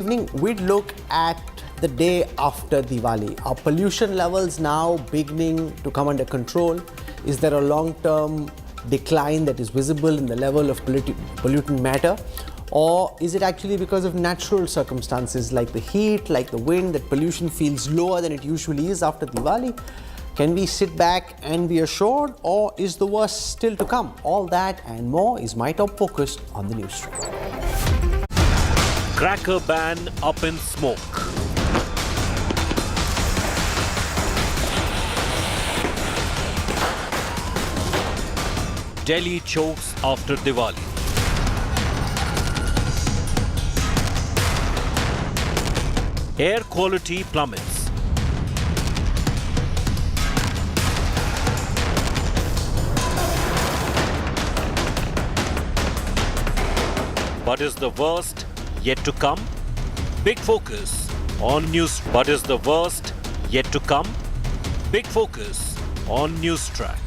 Evening, we'd look at the day after Diwali. Are pollution levels now beginning to come under control? Is there a long-term decline that is visible in the level of pollutant matter? Or is it actually because of natural circumstances like the heat, like the wind, that pollution feels lower than it usually is after Diwali? Can we sit back and be assured, or is the worst still to come? All that and more is my top focus on the newsroom. Cracker ban up in smoke. Delhi chokes after Diwali. Air quality plummets. But is the worst yet to come? Big focus on news. But is the worst yet to come? Big focus on News Track.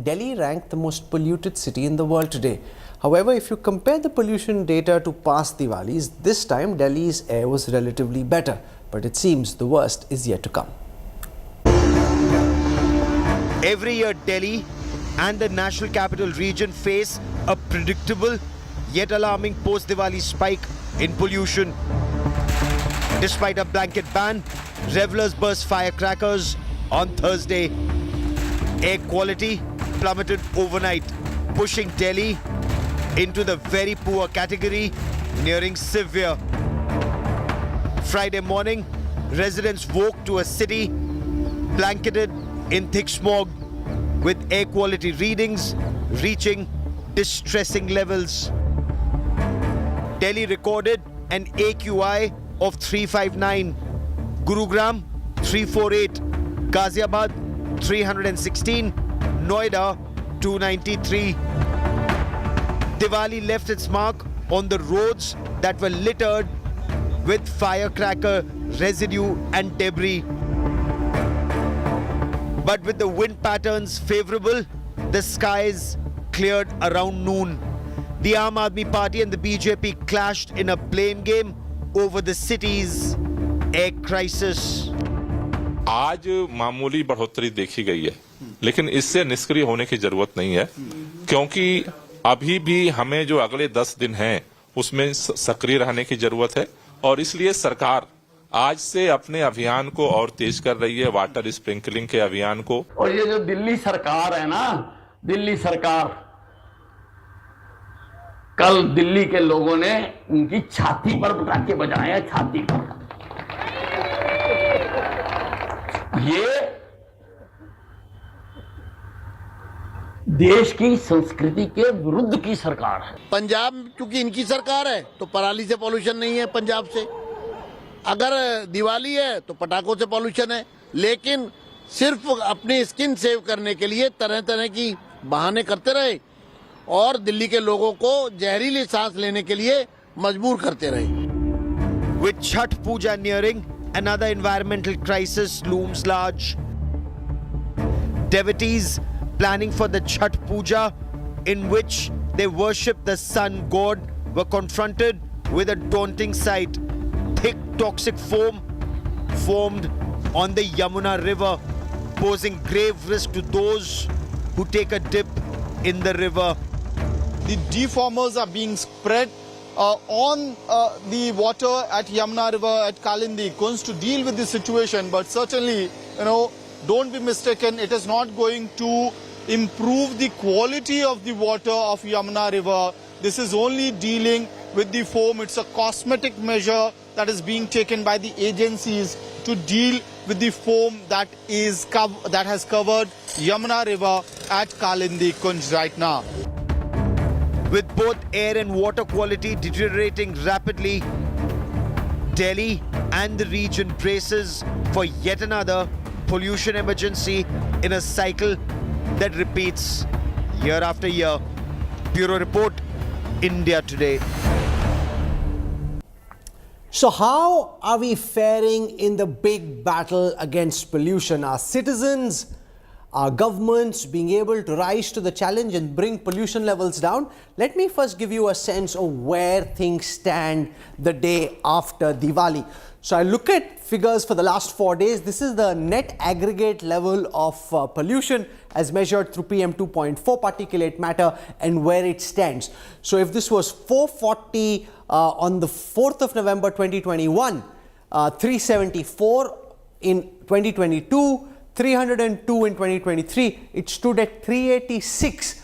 Delhi ranked the most polluted city in the world today. However, if you compare the pollution data to past Diwalis, this time Delhi's air was relatively better. But it seems the worst is yet to come. Every year, Delhi and the National Capital Region face a predictable yet alarming post-Diwali spike in pollution. Despite a blanket ban, revelers burst firecrackers on Thursday. Air quality plummeted overnight, pushing Delhi into the very poor category, nearing severe. Friday morning, residents woke to a city blanketed in thick smog, with air quality readings reaching distressing levels. Delhi recorded an AQI of 359, Gurugram 348, Ghaziabad 316, Noida 293. Diwali left its mark on the roads that were littered with firecracker residue and debris. But with the wind patterns favorable, the skies cleared around noon. The Aam Aadmi Party and the BJP clashed in a blame game over the city's air crisis. आज मामूली बढ़ोतरी देखी गई है, लेकिन इससे निष्क्रिय होने की जरूरत नहीं है, क्योंकि अभी भी हमें जो अगले 10 दिन हैं उसमें सक्रिय रहने की जरूरत है, और इसलिए सरकार आज से अपने अभियान को और तेज कर रही है, वाटर स्प्रिंकलिंग के अभियान को। और ये जो दिल्ली सरकार है ना, दिल्ली सरकार, कल दिल्ली के लोगों ने उनकी छाती पर पटाखे बजाए हैं, छाती पर। ये देश की संस्कृति के विरुद्ध की सरकार है। पंजाब क्योंकि इनकी सरकार है तो पराली से पॉल्यूशन नहीं है पंजाब से। अगर दिवाली है तो पटाखों से पॉल्यूशन है, लेकिन सिर्फ अपनी स्किन सेव करने के लिए तरह तरह की बहाने करते रहे और दिल्ली के लोगों को जहरीली सांस लेने के लिए मजबूर करते रहे। With Chhath Puja nearing, another environmental crisis looms large. Devotees planning for the Chhath Puja, in which they worship the sun god, were confronted with a daunting sight. Thick toxic foam formed on the Yamuna river, posing grave risk to those who take a dip in the river. The deformers are being spread on the water at Yamuna river at Kalindi. Going to deal with this situation, but certainly, don't be mistaken, it is not going to improve the quality of the water of Yamuna river. This is only dealing with the foam. It's a cosmetic measure that is being taken by the agencies to deal with the foam that has covered Yamuna river at Kalindi Kunj right now. With both air and water quality deteriorating rapidly, Delhi and the region braces for yet another pollution emergency in a cycle that repeats year after year. Bureau Report, India Today. So how are we faring in the big battle against pollution? Are citizens our governments being able to rise to the challenge and bring pollution levels down. Let me first give you a sense of where things stand the day after Diwali. So I look at figures for the last 4 days. This is the net aggregate level of pollution as measured through PM 2.4 particulate matter and where it stands. So if this was 440 on the 4th of November 2021, 374 in 2022, 302 in 2023, it stood at 386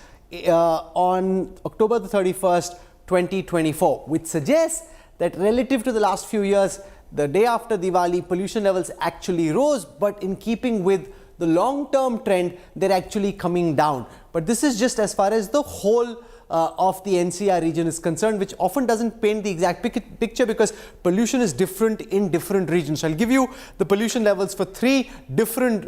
on October the 31st, 2024, which suggests that relative to the last few years, the day after Diwali, pollution levels actually rose, but in keeping with the long-term trend, they're actually coming down. But this is just as far as the whole of the NCR region is concerned, which often doesn't paint the exact picture because pollution is different in different regions. So I'll give you the pollution levels for 3 different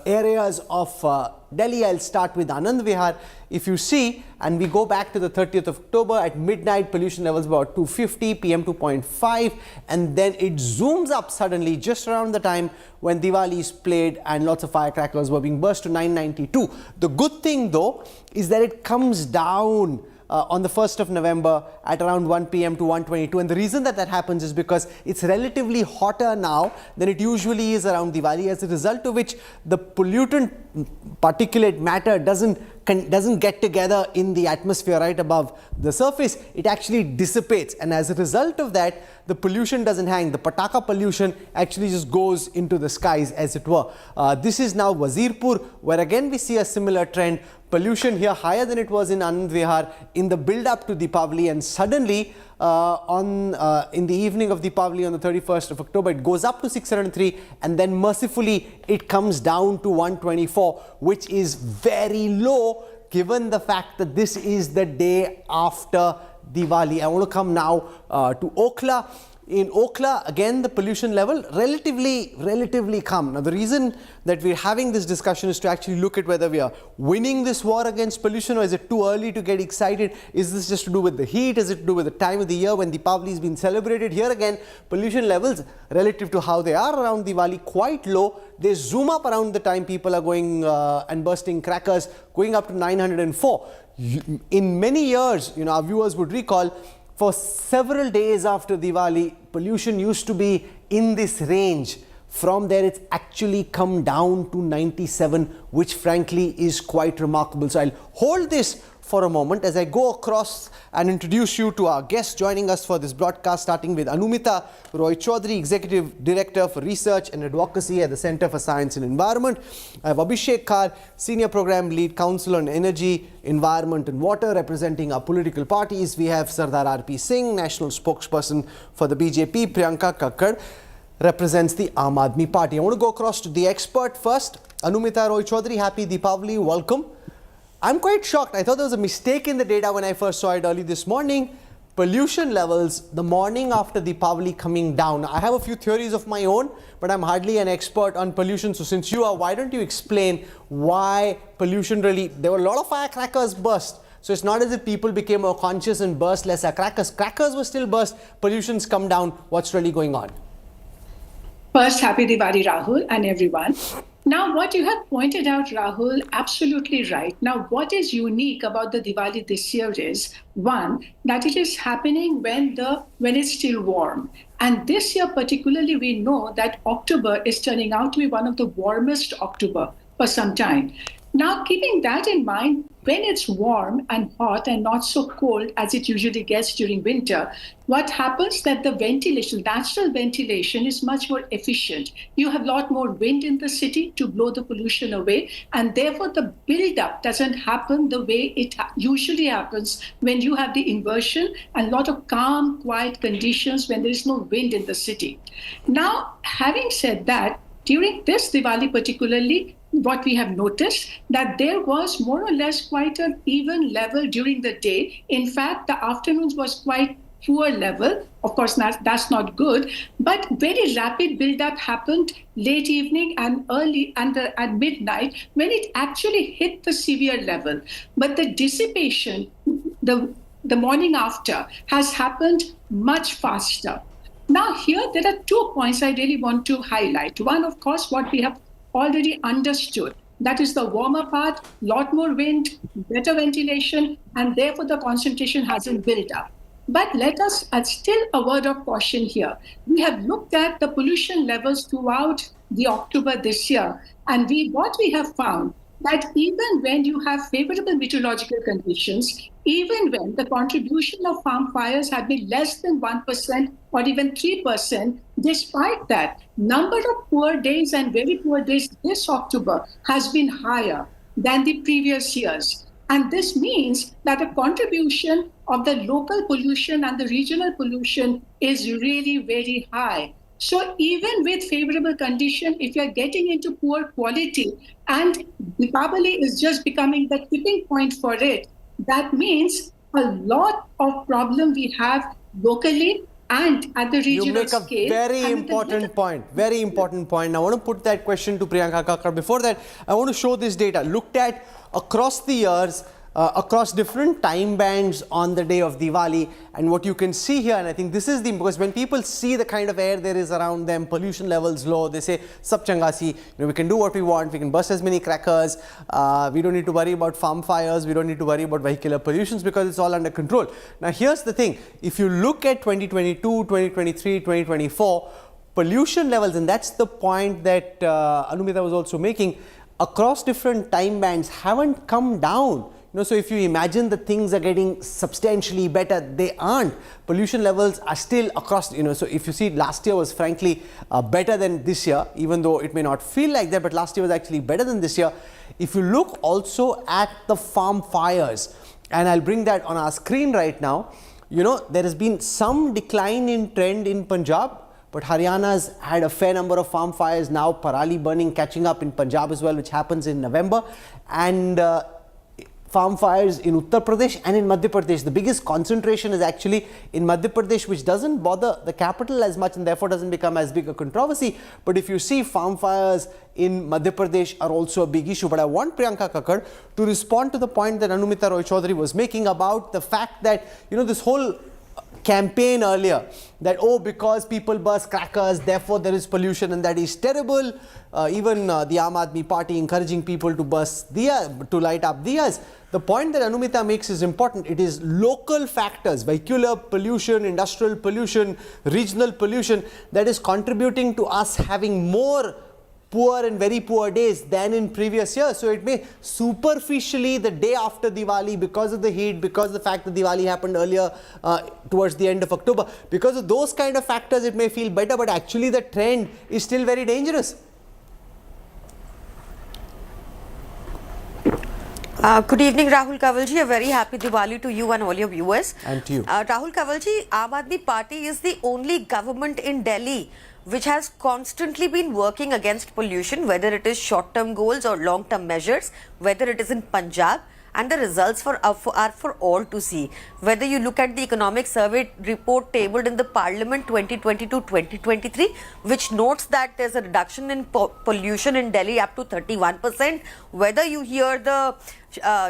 areas of Delhi. I'll start with Anand Vihar. If you see, and we go back to the 30th of October, at midnight pollution levels about 250, PM 2.5, and then it zooms up suddenly just around the time when Diwali is played and lots of firecrackers were being burst to 992. The good thing though is that it comes down on the 1st of November at around 1 PM to 122, and the reason that happens is because it's relatively hotter now than it usually is around Diwali, as a result of which the pollutant particulate matter doesn't get together in the atmosphere right above the surface. It actually dissipates, and as a result of that, the pollution doesn't hang. The pataka pollution actually just goes into the skies, as it were. This is now Wazirpur, where again we see a similar trend. Pollution here higher than it was in Anand Vihar in the build up to Deepavali, and suddenly in the evening of Deepavali on the 31st of October, it goes up to 603, and then mercifully it comes down to 124, which is very low given the fact that this is the day after Diwali. I want to come now to Okhla. In Okhla, again, the pollution level relatively calm. Now, the reason that we're having this discussion is to actually look at whether we are winning this war against pollution, or is it too early to get excited? Is this just to do with the heat? Is it to do with the time of the year when Deepavali has been celebrated? Here again, pollution levels relative to how they are around Diwali, quite low. They zoom up around the time people are going and bursting crackers, going up to 904. In many years, our viewers would recall, for several days after Diwali, pollution used to be in this range. From there, it's actually come down to 97, which frankly is quite remarkable. So I'll hold this for a moment as I go across and introduce you to our guests joining us for this broadcast, starting with Anumita Roy Chaudhary, Executive Director for Research and Advocacy at the Center for Science and Environment. I have Abhishek Kar, Senior Program Lead, Council on Energy, Environment and Water, representing our political parties. We have Sardar R.P. Singh, National Spokesperson for the BJP. Priyanka Kakkad represents the Aam Aadmi Party. I want to go across to the expert first. Anumita Roy Chaudhary, happy Deepavali, welcome. I'm quite shocked. I thought there was a mistake in the data when I first saw it early this morning. Pollution levels the morning after Deepavali coming down. I have a few theories of my own, but I'm hardly an expert on pollution. So since you are, why don't you explain why pollution really... There were a lot of firecrackers burst. So it's not as if people became more conscious and burst lesser crackers. Crackers were still burst. Pollution's come down. What's really going on? First, happy Diwali, Rahul, and everyone. Now, what you have pointed out, Rahul, absolutely right. Now, what is unique about the Diwali this year is, one, that it is happening when it's still warm. And this year particularly, we know that October is turning out to be one of the warmest October for some time. Now, keeping that in mind, when it's warm and hot and not so cold as it usually gets during winter, what happens that the ventilation, natural ventilation, is much more efficient. You have a lot more wind in the city to blow the pollution away, and therefore the buildup doesn't happen the way it usually happens when you have the inversion and a lot of calm, quiet conditions when there is no wind in the city. Now, having said that, during this Diwali particularly, what we have noticed that there was more or less quite an even level during the day. In fact, the afternoons was quite poor level. Of course, that's not good, but very rapid build-up happened late evening and early and at midnight when it actually hit the severe level. But the dissipation, the morning after, has happened much faster. Now, here there are 2 points I really want to highlight. One, of course, what we have already understood, That is the warmer part, lot more wind, better ventilation, and therefore the concentration hasn't built up. But let us still a word of caution here. We have looked at the pollution levels throughout the October this year, and what we have found that even when you have favorable meteorological conditions, even when the contribution of farm fires had been less than 1% or even 3%, despite that, number of poor days and very poor days this October has been higher than the previous years. And this means that the contribution of the local pollution and the regional pollution is really very high. So even with favorable condition, if you're getting into poor quality and Deepavali is just becoming the tipping point for it, that means a lot of problem we have locally and at the regional You make a scale. very important point. Very important point. I want to put that question to Priyanka Kakkar. Before that, I want to show this data. Looked at across the years, across different time bands on the day of Diwali, and what you can see here, and I think this is because when people see the kind of air there is around them, pollution levels low, they say, "Sab changasi, we can do what we want, we can burst as many crackers, we don't need to worry about farm fires, we don't need to worry about vehicular pollutions because it's all under control." Now here's the thing, if you look at 2022, 2023, 2024, pollution levels, and that's the point that Anumita was also making, across different time bands haven't come down. So if you imagine that things are getting substantially better, they aren't. Pollution levels are still across, so if you see last year was frankly better than this year, even though it may not feel like that, but last year was actually better than this year. If you look also at the farm fires, and I'll bring that on our screen right now, there has been some decline in trend in Punjab, but Haryana's had a fair number of farm fires now, parali burning catching up in Punjab as well, which happens in November, and farm fires in Uttar Pradesh and in Madhya Pradesh. The biggest concentration is actually in Madhya Pradesh, which doesn't bother the capital as much and therefore doesn't become as big a controversy. But if you see, farm fires in Madhya Pradesh are also a big issue. But I want Priyanka Kakkar to respond to the point that Anumita Roy Chaudhary was making about the fact that, this whole campaign earlier that, because people burst crackers, therefore there is pollution, and that is terrible. Even the Aam Aadmi Party encouraging people to to light up diyas. The point that Anumita makes is important. It is local factors, vehicular pollution, industrial pollution, regional pollution, that is contributing to us having more poor and very poor days than in previous years. So it may superficially, the day after Diwali, because of the heat, because of the fact that Diwali happened earlier towards the end of October, because of those kind of factors, it may feel better, but actually the trend is still very dangerous. Good evening, Rahul Kanwal. A very happy Diwali to you and all your viewers. And to you. Rahul Kanwal, Aam Aadmi Party is the only government in Delhi which has constantly been working against pollution, whether it is short-term goals or long-term measures, whether it is in Punjab, and the results are for all to see. Whether you look at the economic survey report tabled in the Parliament 2022-2023, which notes that there's a reduction in pollution in Delhi up to 31%, whether you hear the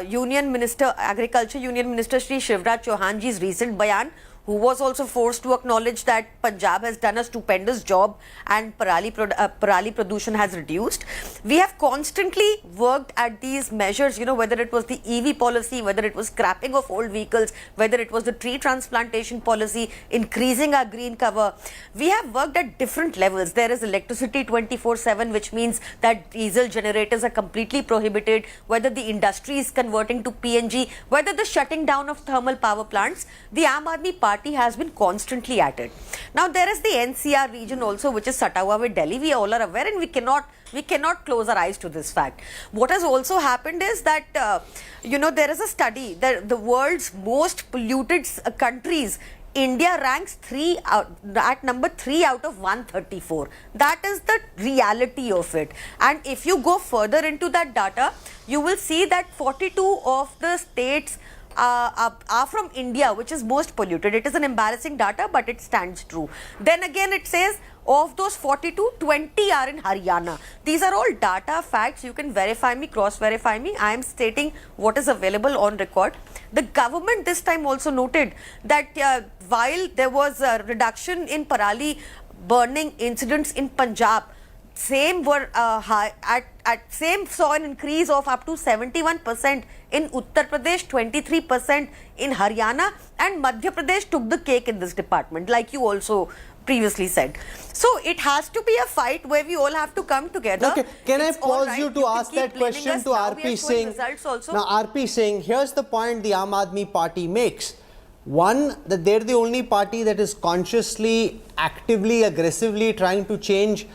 Union Minister, Agriculture Union Minister Shri Shivraj Chauhan ji's recent bayan, who was also forced to acknowledge that Punjab has done a stupendous job and parali production has reduced. We have constantly worked at these measures, whether it was the EV policy, whether it was scrapping of old vehicles, whether it was the tree transplantation policy, increasing our green cover. We have worked at different levels. There is electricity 24/7, which means that diesel generators are completely prohibited, whether the industry is converting to PNG, whether the shutting down of thermal power plants. The Aam Aadmi Party has been constantly at it. Now there is the NCR region also, which is Satawa with Delhi. We all are aware, and we cannot close our eyes to this fact. What has also happened is that there is a study that the world's most polluted countries, India ranks at number 3 out of 134. That is the reality of it. And if you go further into that data, you will see that 42 of the states are from India, which is most polluted. It is an embarrassing data, but it stands true. Then again, it says of those 42, 20 are in Haryana. These are all data, facts. You can verify me, cross-verify me. I am stating what is available on record. The government this time also noted that while there was a reduction in parali burning incidents in Punjab, same were high same saw an increase of up to 71% in Uttar Pradesh, 23% in Haryana, and Madhya Pradesh took the cake in this department, like you also previously said. So it has to be a fight where we all have to come together. Okay, can It's I pause all you right, to can ask keep that blaming question us. to Now we are RP showing Singh? results also. Now, RP Singh, here's the point the Aam Aadmi Party makes. One, that they're the only party that is consciously, actively, aggressively trying to change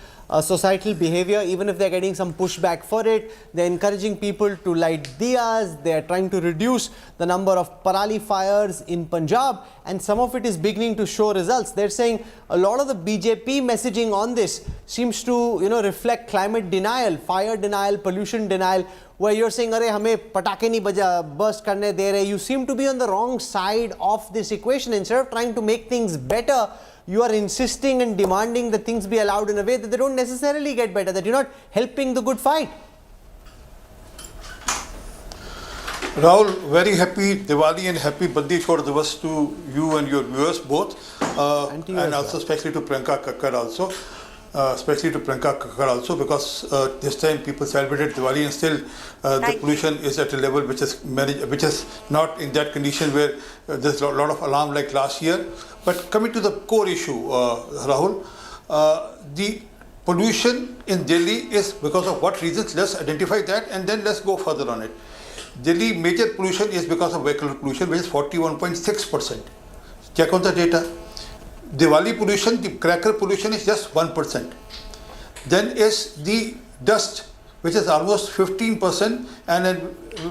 societal behavior, even if they're getting some pushback for it. They're encouraging people to light diyas. They're trying to reduce the number of parali fires in Punjab, and some of it is beginning to show results. They're saying a lot of the BJP messaging on this seems to, reflect climate denial, fire denial, pollution denial, where you're saying, "Arey, hame patake nahi burst karne de rahe." You seem to be on the wrong side of this equation. Instead of trying to make things better, you are insisting and demanding that things be allowed in a way that they don't necessarily get better, that you're not helping the good fight. Rahul, very happy Diwali and happy Bandi Chhod Divas to you and your viewers both, and also especially to Priyanka Kakkar also. Because this time people celebrated Diwali and still the pollution is at a level which is not in that condition where there's a lot of alarm like last year. But coming to the core issue, Rahul, the pollution in Delhi is because of what reasons? Let's identify that and then let's go further on it. Delhi major pollution is because of vehicular pollution, which is 41.6%. Check on the data. Diwali pollution, the cracker pollution is just 1%. Then is the dust, which is almost 15%, and then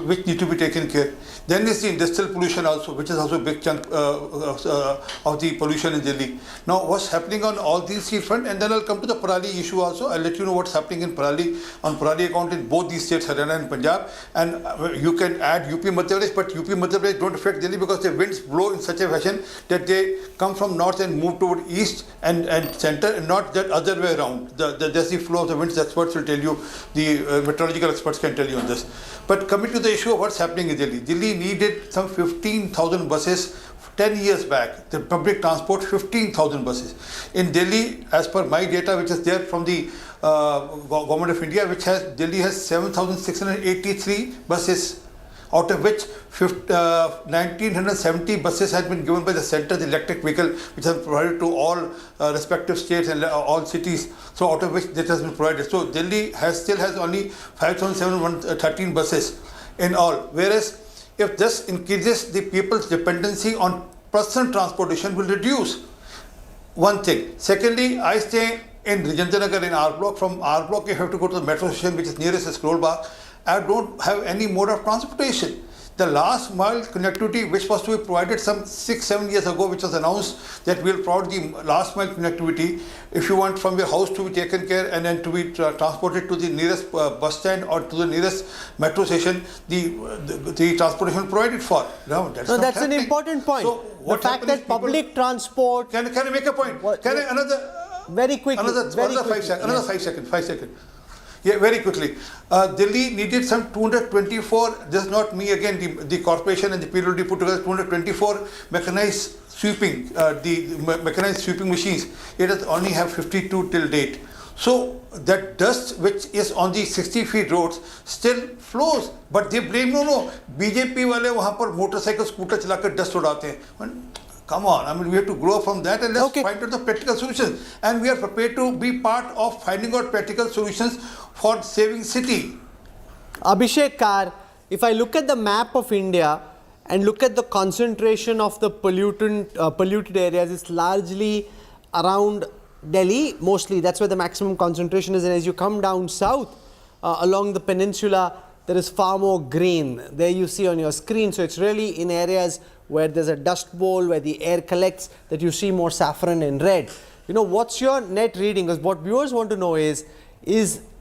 which need to be taken care. Then is the industrial pollution also, which is also a big chunk of the pollution in Delhi. Now, what's happening on all these three fronts, and then I'll come to the Parali issue also. I'll let you know what's happening in Parali, on Parali account in both these states, Haryana and Punjab. And you can add UP Madhya Pradesh, but UP Madhya Pradesh don't affect Delhi because the winds blow in such a fashion that they come from north and move toward east and center, and not that other way around. That's the flow of the winds. Experts will tell you, the meteorological experts can tell you on this. But coming to the issue of what's happening in Delhi, Delhi needed some 15,000 buses 10 years back. The public transport, 15,000 buses. In Delhi, as per my data, which is there from the Government of India, Delhi has 7,683 buses, out of which 1,970 buses have been given by the center, the electric vehicle, which has been provided to all respective states and all cities. So out of which that has been provided. So Delhi still has only 5,713 buses in all. Whereas if this increases, the people's dependency on personal transportation will reduce. One thing. Secondly, I stay in Rajendranagar in R block. From R block, you have to go to the metro station, which is nearest Scroll Bar. I don't have any mode of transportation. The last mile connectivity, which was to be provided some 6-7 years ago, which was announced that we'll provide the last mile connectivity if you want from your house to be taken care and then to be transported to the nearest bus stand or to the nearest metro station, the transportation provided for. No, that's an important point. So the fact that public transport... Can I make a point? Very quickly. Another 5 seconds. Yeah, very quickly. Delhi needed some 224, this is not me again, the corporation and the PWD put together 224 mechanized sweeping machines. It has only have 52 till date. So that dust which is on the 60 feet roads still flows, but they blame, BJP wale wahan par motorcycle, scooter chalakar dust udate hain. Come on, I mean, we have to grow from that and let's find out the practical solutions. And we are prepared to be part of finding out practical solutions for saving city. Abhishek Kar, if I look at the map of India and look at the concentration of the polluted areas, it's largely around Delhi, mostly. That's where the maximum concentration is. And as you come down south along the peninsula, there is far more green. There you see on your screen. So it's really in areas where there's a dust bowl, where the air collects, that you see more saffron and red. What's your net reading? Because what viewers want to know is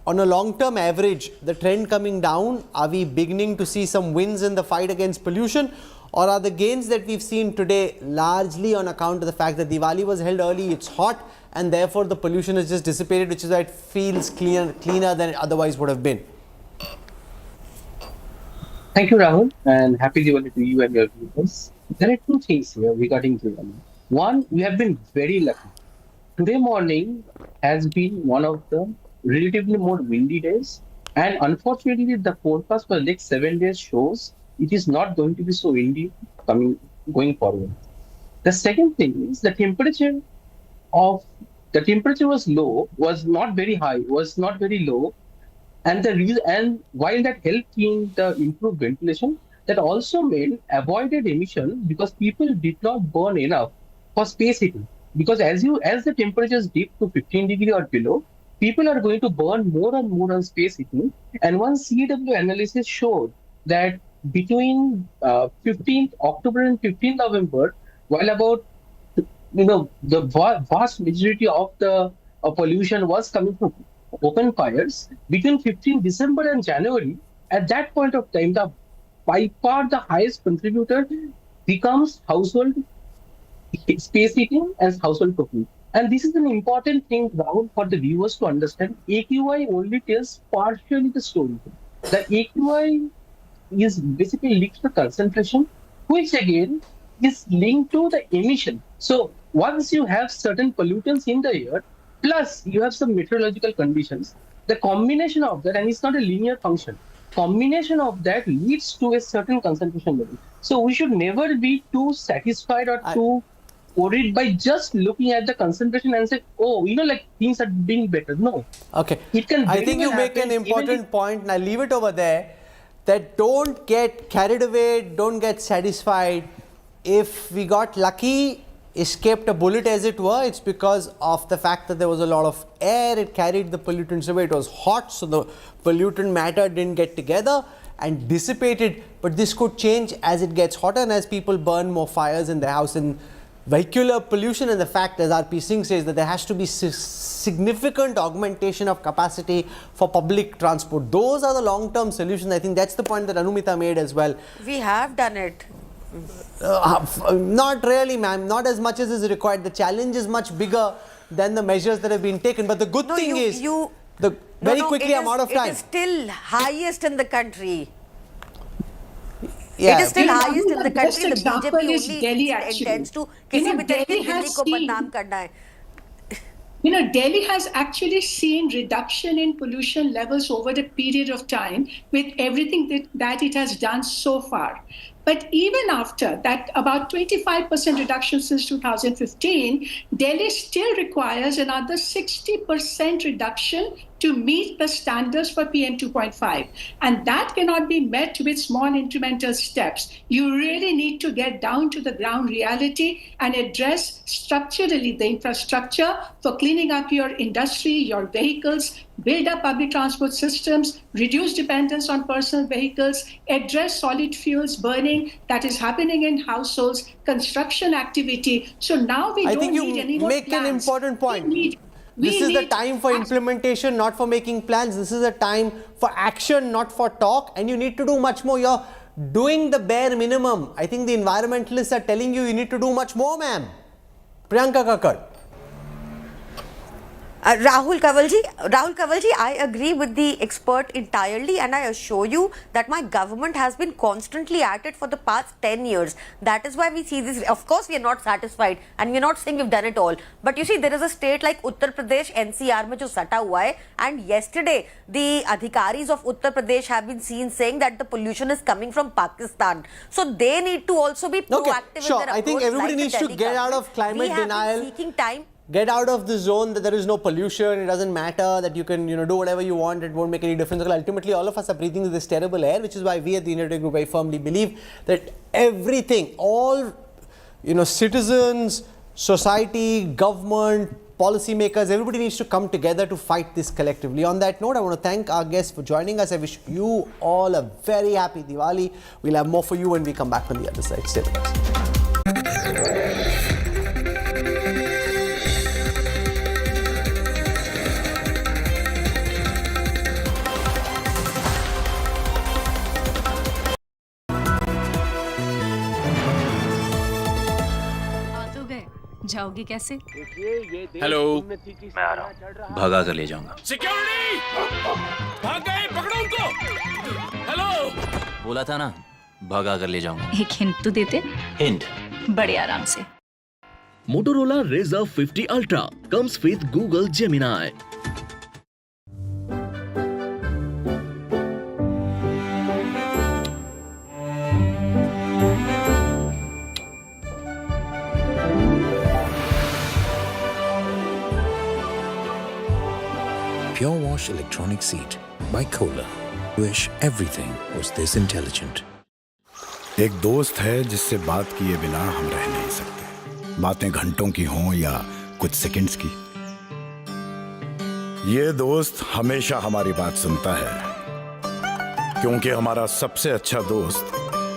on a long-term average, the trend coming down? Are we beginning to see some wins in the fight against pollution? Or are the gains that we've seen today largely on account of the fact that Diwali was held early, it's hot, and therefore the pollution has just dissipated, which is why it feels cleaner than it otherwise would have been? Thank you, Rahul, and happy Diwali to you and your viewers. There are two things here regarding Diwali. One, we have been very lucky. Today morning has been one of the relatively more windy days. And unfortunately, the forecast for the next 7 days shows it is not going to be so windy going forward. The second thing is the temperature was low, was not very high, was not very low, and while that helped in the improved ventilation, that also made avoided emission because people did not burn enough for space heating. Because as the temperatures dip to 15 degree or below, people are going to burn more and more on space heating. And one CW analysis showed that between 15th October and 15th November, while about the vast majority of the pollution was coming from open fires, between 15 December and January, at that point of time, by far the highest contributor becomes household space heating and household cooking. And this is an important thing, Rahul, for the viewers to understand. AQI only tells partially the story. The AQI is basically linked to the concentration, which again is linked to the emission. So once you have certain pollutants in the air, plus you have some meteorological conditions, the combination of that, and it's not a linear function, combination of that leads to a certain concentration level. So we should never be too satisfied or too worried by just looking at the concentration and say, oh, like things are being better. No. Okay. It can I think you make an important point, and I leave it over there, that don't get carried away, don't get satisfied. If we got lucky, escaped a bullet as it were, it's because of the fact that there was a lot of air, it carried the pollutants away, it was hot, so the pollutant matter didn't get together and dissipated. But this could change as it gets hotter and as people burn more fires in their house. And vehicular pollution, and the fact, as R.P. Singh says, that there has to be significant augmentation of capacity for public transport. Those are the long-term solutions. I think that's the point that Anumita made as well. We have done it. Not really, ma'am. Not as much as is required. The challenge is much bigger than the measures that have been taken. But the good thing is, very quickly, I'm out of time. It is still highest in the country. Yeah. It is still highest in the best country. The example BJP is only Delhi, actually. intends to किसी भी तरीके Delhi से has Delhi को seen- बदनाम करना है. Delhi has actually seen reduction in pollution levels over a period of time with everything that it has done so far. But even after that, about 25% reduction since 2015, Delhi still requires another 60% reduction to meet the standards for PM 2.5. And that cannot be met with small incremental steps. You really need to get down to the ground reality and address structurally the infrastructure for cleaning up your industry, your vehicles, build up public transport systems, reduce dependence on personal vehicles, address solid fuels burning that is happening in households, construction activity. So now we don't need any more make plans. an important point. This is the time for implementation, not for making plans. This is a time for action, not for talk. And you need to do much more. You're doing the bare minimum. I think the environmentalists are telling you need to do much more, ma'am. Priyanka Kakkad. Rahul Kanwal ji, I agree with the expert entirely, and I assure you that my government has been constantly at it for the past 10 years. That is why we see this. Of course, we are not satisfied, and we are not saying we've done it all. But you see, there is a state like Uttar Pradesh, NCR, mein jo sata hua hai, and yesterday, the adhikaris of Uttar Pradesh have been seen saying that the pollution is coming from Pakistan. So they need to also be proactive in their approach. I think everybody needs to get out of climate denial. We have been seeking time. Get out of the zone that there is no pollution, it doesn't matter, that you can do whatever you want, it won't make any difference. Because ultimately all of us are breathing this terrible air, which is why we at the United Group very firmly believe that everything, all citizens, society, government, policymakers, everybody needs to come together to fight this collectively. On that note, I want to thank our guests for joining us. I wish you all a very happy Diwali. We'll have more for you when we come back on the other side. Stay with us. जाओगे कैसे? Hello, मैं आ रहा हूँ। भगा कर ले जाऊंगा। Security! भाग गए, पकड़ो उनको! हेलो! बोला था ना, भगा कर ले जाऊंगा। एक हिंट तो देते? हिंट? बड़े आराम से। Motorola Razr 50 Ultra comes with Google Gemini. Pure Wash Electronic Seat by Kohler. Wish everything was this intelligent. एक दोस्त है जिससे बात किए बिना हम रह नहीं सकते, बातें घंटों की हों या कुछ सेकंड्स की। ये दोस्त हमेशा हमारी बात सुनता है, क्योंकि हमारा सबसे अच्छा दोस्त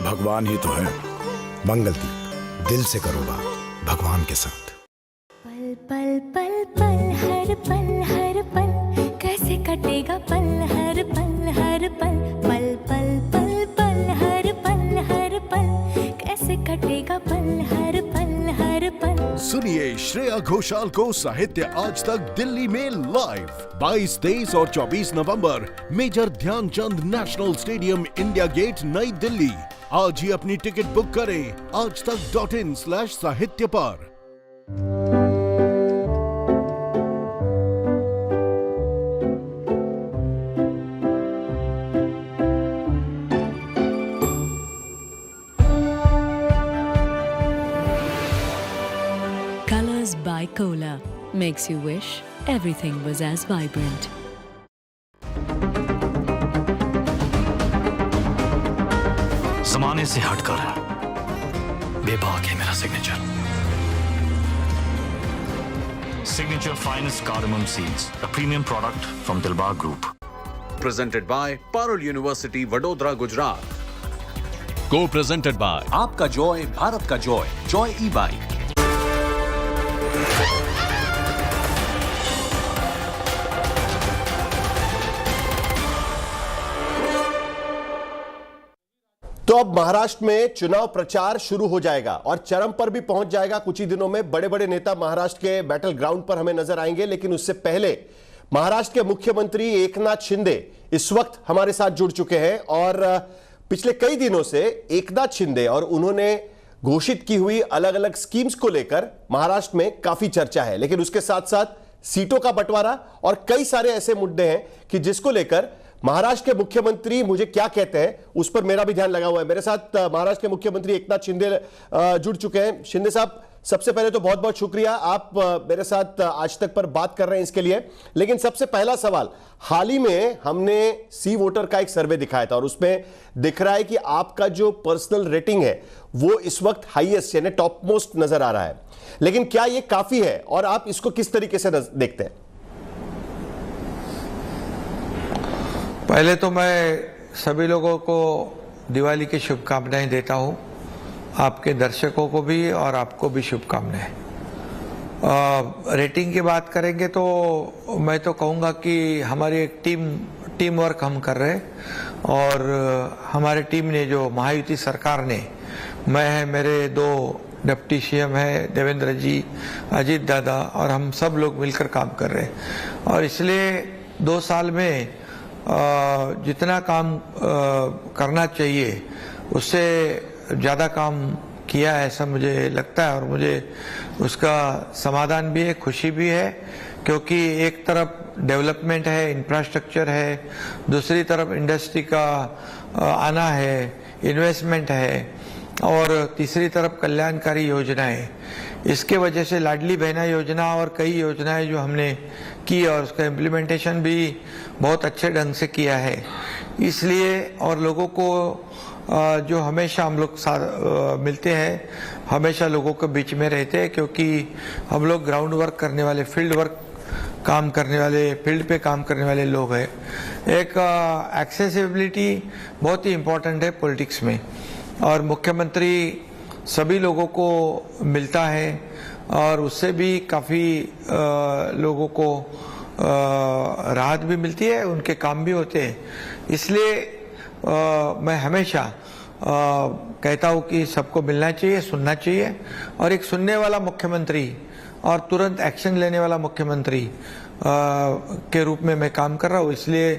भगवान ही तो है। मंगलदीप, दिल से करो बात भगवान के साथ। पल पल पल पल हर पल कैसे कटेगा पल हर पल पल पल पल पल हर पल कैसे कटेगा पल हर पल। सुनिए श्रेया घोषाल को साहित्य आज तक दिल्ली में लाइव 22, 23 और 24 नवंबर major Dhyanchand national stadium, India gate, New Delhi. आज ही अपनी टिकट बुक करें aajtak.in/साहित्य पर। Colors by Kohler makes you wish everything was as vibrant. जमाने से हटकर है, बेबाक है मेरा signature. Signature finest cardamom seeds, a premium product from Dilbar Group. Presented by Parul University, Vadodara, Gujarat. Co-presented by आपका जॉय, भारत का जॉय, जॉय ई-बाइक। तो अब महाराष्ट्र में चुनाव प्रचार शुरू हो जाएगा और चरम पर भी पहुंच जाएगा। कुछ ही दिनों में बड़े बड़े नेता महाराष्ट्र के बैटल ग्राउंड पर हमें नजर आएंगे, लेकिन उससे पहले महाराष्ट्र के मुख्यमंत्री एकनाथ शिंदे इस वक्त हमारे साथ जुड़ चुके हैं और पिछले कई दिनों से एकनाथ शिंदे और उन्होंने घोषित की हुई अलग अलग स्कीम्स को लेकर महाराष्ट्र में काफी चर्चा है, लेकिन उसके साथ साथ सीटों का बंटवारा और कई सारे ऐसे मुद्दे हैं कि जिसको लेकर महाराष्ट्र के मुख्यमंत्री मुझे क्या कहते हैं उस पर मेरा भी ध्यान लगा हुआ है। मेरे साथ महाराष्ट्र के मुख्यमंत्री एकनाथ शिंदे जुड़ चुके हैं। शिंदे साहब, सबसे पहले तो बहुत बहुत शुक्रिया, आप मेरे साथ आज तक पर बात कर रहे हैं इसके लिए। लेकिन सबसे पहला सवाल, हाल ही में हमने सी वोटर का एक सर्वे दिखाया था और उसमें दिख रहा है कि आपका जो पर्सनल रेटिंग है वो इस वक्त हाईएस्ट यानी टॉप मोस्ट नजर आ रहा है, लेकिन क्या ये काफी है और आप इसको किस तरीके से देखते हैं? पहले तो मैं सभी लोगों को दिवाली की शुभकामनाएं देता हूं, आपके दर्शकों को भी और आपको भी शुभकामनाएं। रेटिंग की बात करेंगे तो मैं तो कहूंगा कि हमारी एक टीम वर्क हम कर रहे हैं और हमारे टीम ने जो महायुति सरकार ने, मैं है, मेरे दो डिप्टी सीएम है, देवेंद्र जी, अजीत दादा, और हम सब लोग मिलकर काम कर रहे हैं और इसलिए 2 साल में जितना काम करना चाहिए उससे ज़्यादा काम किया है ऐसा मुझे लगता है और मुझे उसका समाधान भी है, खुशी भी है, क्योंकि एक तरफ डेवलपमेंट है, इंफ्रास्ट्रक्चर है, दूसरी तरफ इंडस्ट्री का आना है, इन्वेस्टमेंट है और तीसरी तरफ कल्याणकारी योजनाएं। इसके वजह से लाडली बहना योजना और कई योजनाएं जो हमने की और उसका इम्प्लीमेंटेशन भी बहुत अच्छे ढंग से किया है। इसलिए और लोगों को जो हमेशा हम लोग मिलते हैं, हमेशा लोगों के बीच में रहते हैं, क्योंकि हम लोग ग्राउंड वर्क करने वाले, फील्ड पे काम करने वाले लोग हैं। एक एक्सेसिबिलिटी बहुत ही इम्पोर्टेंट है पॉलिटिक्स में और मुख्यमंत्री सभी लोगों को मिलता है और उससे भी काफ़ी लोगों को राहत भी मिलती है, उनके काम भी होते हैं। इसलिए मैं हमेशा कहता हूँ कि सबको मिलना चाहिए, सुनना चाहिए और एक सुनने वाला मुख्यमंत्री और तुरंत एक्शन लेने वाला मुख्यमंत्री के रूप में मैं काम कर रहा हूँ। इसलिए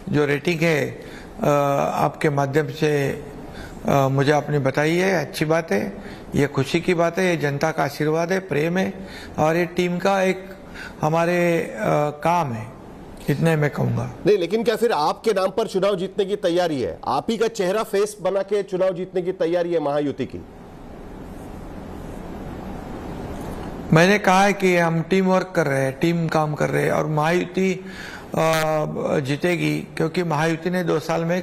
जो रेटिंग है आपके माध्यम से मुझे आपने बताई है, अच्छी बात है, ये खुशी की बात है, ये जनता का आशीर्वाद है, प्रेम है और ये टीम का एक हमारे काम है, इतने मैं कहूँगा। नहीं, लेकिन क्या फिर आपके नाम पर चुनाव जीतने की तैयारी है? आप ही का चेहरा फेस बना के चुनाव जीतने की तैयारी है महायुति की? मैंने कहा है कि हम टीम वर्क कर रहे हैं, टीम काम कर रहे हैं और महायुति जीतेगी, क्योंकि महायुति ने 2 साल में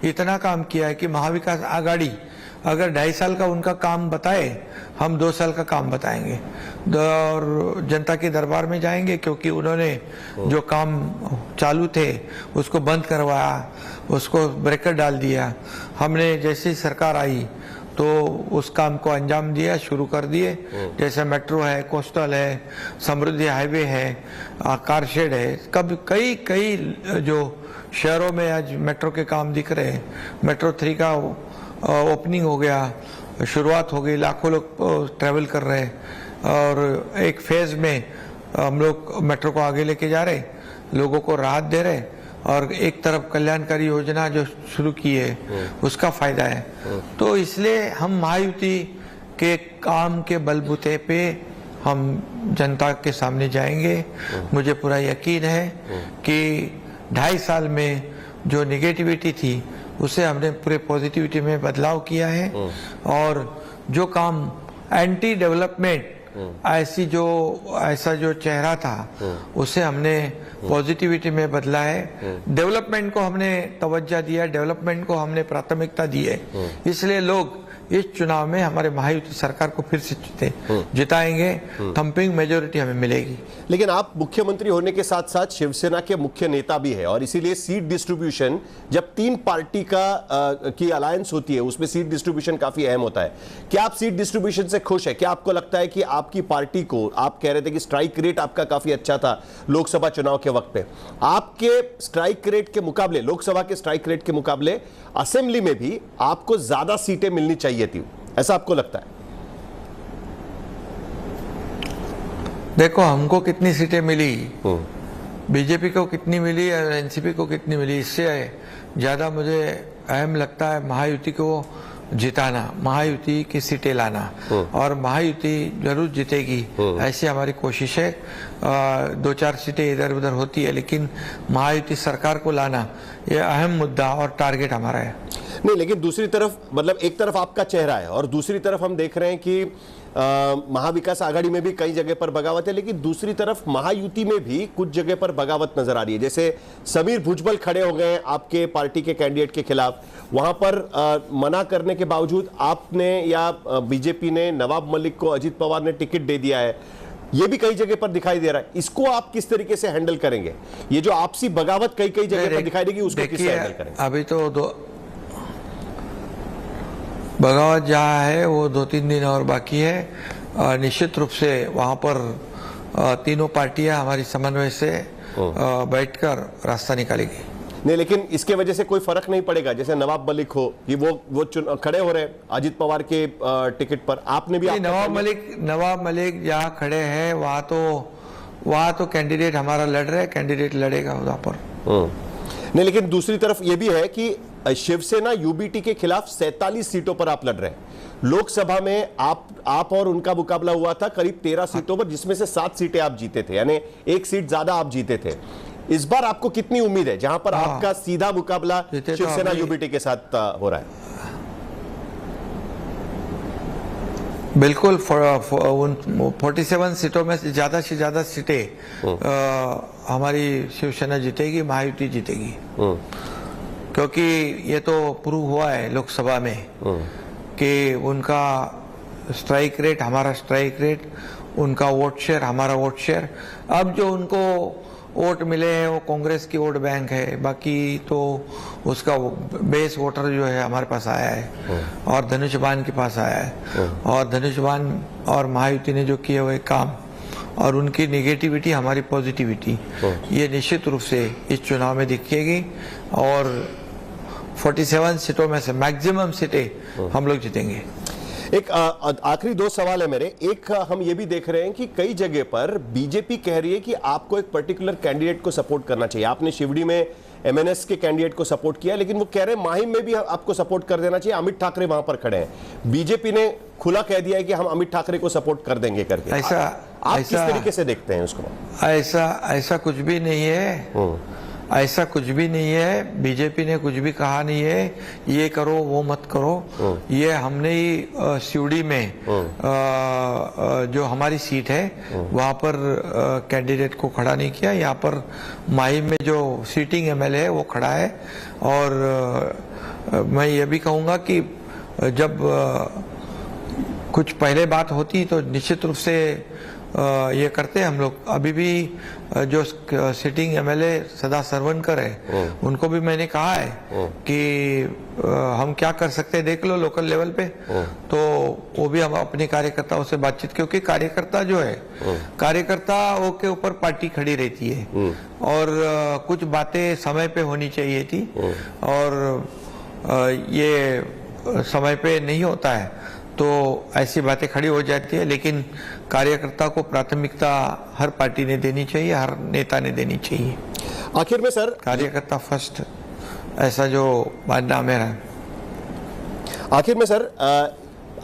इतना काम किया है कि महाविकास आघाड़ी अगर 2.5 साल का उनका काम बताए, हम 2 साल का काम बताएंगे और जनता के दरबार में जाएंगे, क्योंकि उन्होंने जो काम चालू थे उसको बंद करवाया, उसको ब्रेकर डाल दिया। हमने जैसे सरकार आई तो उस काम को अंजाम दिया, शुरू कर दिए, जैसे मेट्रो है, कोस्टल है, समृद्धि हाईवे है, कार शेड है, कई जो शहरों में आज मेट्रो के काम दिख रहे हैं। मेट्रो 3 का ओपनिंग हो गया, शुरुआत हो गई, लाखों लोग ट्रैवल कर रहे हैं और एक फेज में हम लोग मेट्रो को आगे लेके जा रहे, लोगों को राहत दे रहे और एक तरफ कल्याणकारी योजना जो शुरू की है उसका फायदा है। तो इसलिए हम महायुति के काम के बलबूते पे हम जनता के सामने जाएंगे। मुझे पूरा यकीन है कि 2.5 साल में जो नेगेटिविटी थी उसे हमने पूरे पॉजिटिविटी में बदलाव किया है और जो काम एंटी डेवलपमेंट ऐसा जो चेहरा था उसे हमने पॉजिटिविटी में बदला है। डेवलपमेंट को हमने तवज्जो दिया, डेवलपमेंट को हमने प्राथमिकता दी है। इसलिए लोग इस चुनाव में हमारे महायुति सरकार को फिर से जिताएंगे, थंपिंग मेजोरिटी हमें मिलेगी। लेकिन आप मुख्यमंत्री होने के साथ साथ शिवसेना के मुख्य नेता भी है और इसीलिए सीट डिस्ट्रीब्यूशन, जब 3 पार्टी की अलायंस होती है उसमें सीट डिस्ट्रीब्यूशन काफी अहम होता है। क्या आप सीट डिस्ट्रीब्यूशन से खुश है? क्या आपको लगता है कि आपकी पार्टी को, आप कह रहे थे कि स्ट्राइक रेट आपका काफी अच्छा था लोकसभा चुनाव के वक्त पे, आपके स्ट्राइक रेट के मुकाबले, लोकसभा के स्ट्राइक रेट के मुकाबले असेंबली में भी आपको ज्यादा सीटें मिलनी चाहिए थी, ऐसा आपको लगता है? देखो, हमको कितनी सीटें मिली, बीजेपी को कितनी मिली और एनसीपी को कितनी मिली, इससे ज्यादा मुझे अहम लगता है महायुति को जिताना, महायुति की सीटें लाना और महायुति जरूर जीतेगी, ऐसी हमारी कोशिश है। 2-4 सीटें इधर उधर होती है, लेकिन महायुति सरकार को लाना ये अहम मुद्दा और टारगेट हमारा है। नहीं, लेकिन दूसरी तरफ, मतलब एक तरफ आपका चेहरा है और दूसरी तरफ हम देख रहे हैं कि महाविकास आघाड़ी में भी कई जगह पर बगावत है, लेकिन दूसरी तरफ महायुति में भी कुछ जगह पर बगावत नजर आ रही है। जैसे समीर भुजबल खड़े हो गए आपके पार्टी के कैंडिडेट के खिलाफ, वहां पर मना करने के बावजूद आपने या बीजेपी ने नवाब मलिक को अजित पवार ने टिकट दे दिया है, ये भी कई जगह पर दिखाई दे रहा है। इसको आप किस तरीके से हैंडल करेंगे? ये जो आपसी बगावत कई जगह पर दिखाई देगी, उसको किस हैंडल करेंगे? अभी तो बगावत जहाँ है वो 2-3 दिन और बाकी है। निश्चित रूप से वहाँ पर तीनों पार्टियां हमारी समन्वय से बैठकर रास्ता निकालेगी। नहीं, लेकिन इसके वजह से कोई फर्क नहीं पड़ेगा, जैसे नवाब मलिक हो कि वो खड़े हो रहे अजित पवार के टिकट पर, आपने भी नवाब मलिक जहाँ खड़े हैं वहाँ तो कैंडिडेट हमारा लड़ रहे, कैंडिडेट लड़ेगा वहाँ पर। नहीं, लेकिन दूसरी तरफ ये भी है कि शिवसेना यूबीटी के खिलाफ 47 सीटों पर आप लड़ रहे हैं। लोकसभा में आप और उनका मुकाबला हुआ था करीब 13 सीटों पर, जिसमें से 7 सीटें आप जीते थे, यानी 1 सीट ज्यादा आप जीते थे। इस बार आपको कितनी उम्मीद है जहां पर आपका सीधा मुकाबला शिवसेना यूबीटी के साथ हो रहा है? बिल्कुल 47 सीटों में से ज्यादा सीटें हमारी शिवसेना जीतेगी, महायुति जीतेगी, क्योंकि ये तो प्रूव हुआ है लोकसभा में कि उनका स्ट्राइक रेट हमारा स्ट्राइक रेट, उनका वोट शेयर हमारा वोट शेयर। अब जो उनको वोट मिले हैं वो कांग्रेस की वोट बैंक है, बाकी तो उसका बेस वोटर जो है हमारे पास आया है और धनुष्यबान के पास आया है और धनुष्यबान और महायुति ने जो किए हुए काम और उनकी नेगेटिविटी हमारी पॉजिटिविटी, ये निश्चित रूप से इस चुनाव में दिखेगी और 47 सीटों में से मैक्सिमम सीटें हम लोग जीतेंगे। एक आखिरी 2 सवाल है मेरे। एक, हम ये भी देख रहे हैं कि कई जगह पर बीजेपी कह रही है कि आपको एक पर्टिकुलर कैंडिडेट को सपोर्ट करना चाहिए। आपने शिवड़ी में एमएनएस के कैंडिडेट को सपोर्ट किया, लेकिन वो कह रहे हैं माहिम में भी आपको सपोर्ट कर देना चाहिए, अमित ठाकरे वहां पर खड़े हैं। बीजेपी ने खुला कह दिया है कि हम अमित ठाकरे को सपोर्ट कर देंगे करके। आप किस तरीके से देखते हैं उसको? ऐसा कुछ भी नहीं है। ऐसा कुछ भी नहीं है, बीजेपी ने कुछ भी कहा नहीं है ये करो वो मत करो। ये हमने ही सीवड़ी में जो हमारी सीट है वहाँ पर कैंडिडेट को खड़ा नहीं किया। यहाँ पर माही में जो सीटिंग एमएलए है वो खड़ा है। और मैं ये भी कहूँगा कि जब कुछ पहले बात होती तो निश्चित रूप से ये करते हैं हम लोग। अभी भी जो सिटिंग एमएलए सदा सरवनकर है उनको भी मैंने कहा है कि हम क्या कर सकते हैं देख लो लोकल लेवल पे। तो वो भी हम अपने कार्यकर्ताओं से बातचीत, क्योंकि कार्यकर्ता जो है कार्यकर्ताओं के ऊपर पार्टी खड़ी रहती है और कुछ बातें समय पे होनी चाहिए थी और ये समय पे नहीं होता है तो ऐसी बातें खड़ी हो जाती है। लेकिन कार्यकर्ता को प्राथमिकता हर पार्टी ने देनी चाहिए, हर नेता ने देनी चाहिए। आखिर में सर, कार्यकर्ता फर्स्ट, ऐसा जो मानना मेरा है। आखिर में सर,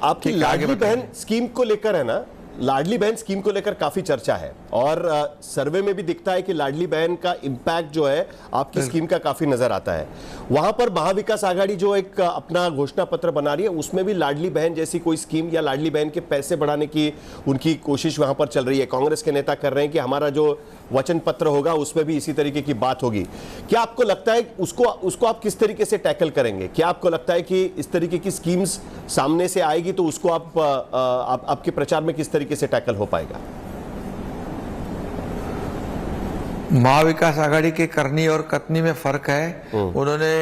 आपकी लाडली बहन स्कीम को लेकर है ना, लाडली बहन स्कीम को लेकर काफी चर्चा है और सर्वे में भी दिखता है कि लाडली बहन का इम्पैक्ट जो है आपकी स्कीम का काफी नजर आता है। वहां पर महाविकास आघाड़ी जो एक अपना घोषणा पत्र बना रही है उसमें भी लाडली बहन जैसी कोई स्कीम या लाडली बहन के पैसे बढ़ाने की उनकी कोशिश वहां पर चल रही है। कांग्रेस के नेता कर रहे हैं कि हमारा जो वचन पत्र होगा उसमें भी इसी तरीके की बात होगी। क्या आपको लगता है उसको आप किस तरीके से टैकल करेंगे? क्या आपको लगता है कि इस तरीके की स्कीम्स सामने से आएगी तो उसको आपके प्रचार में किस तरीके से टैकल हो पाएगा? महाविकास आघाड़ी के करनी और कथनी में फर्क है। उन्होंने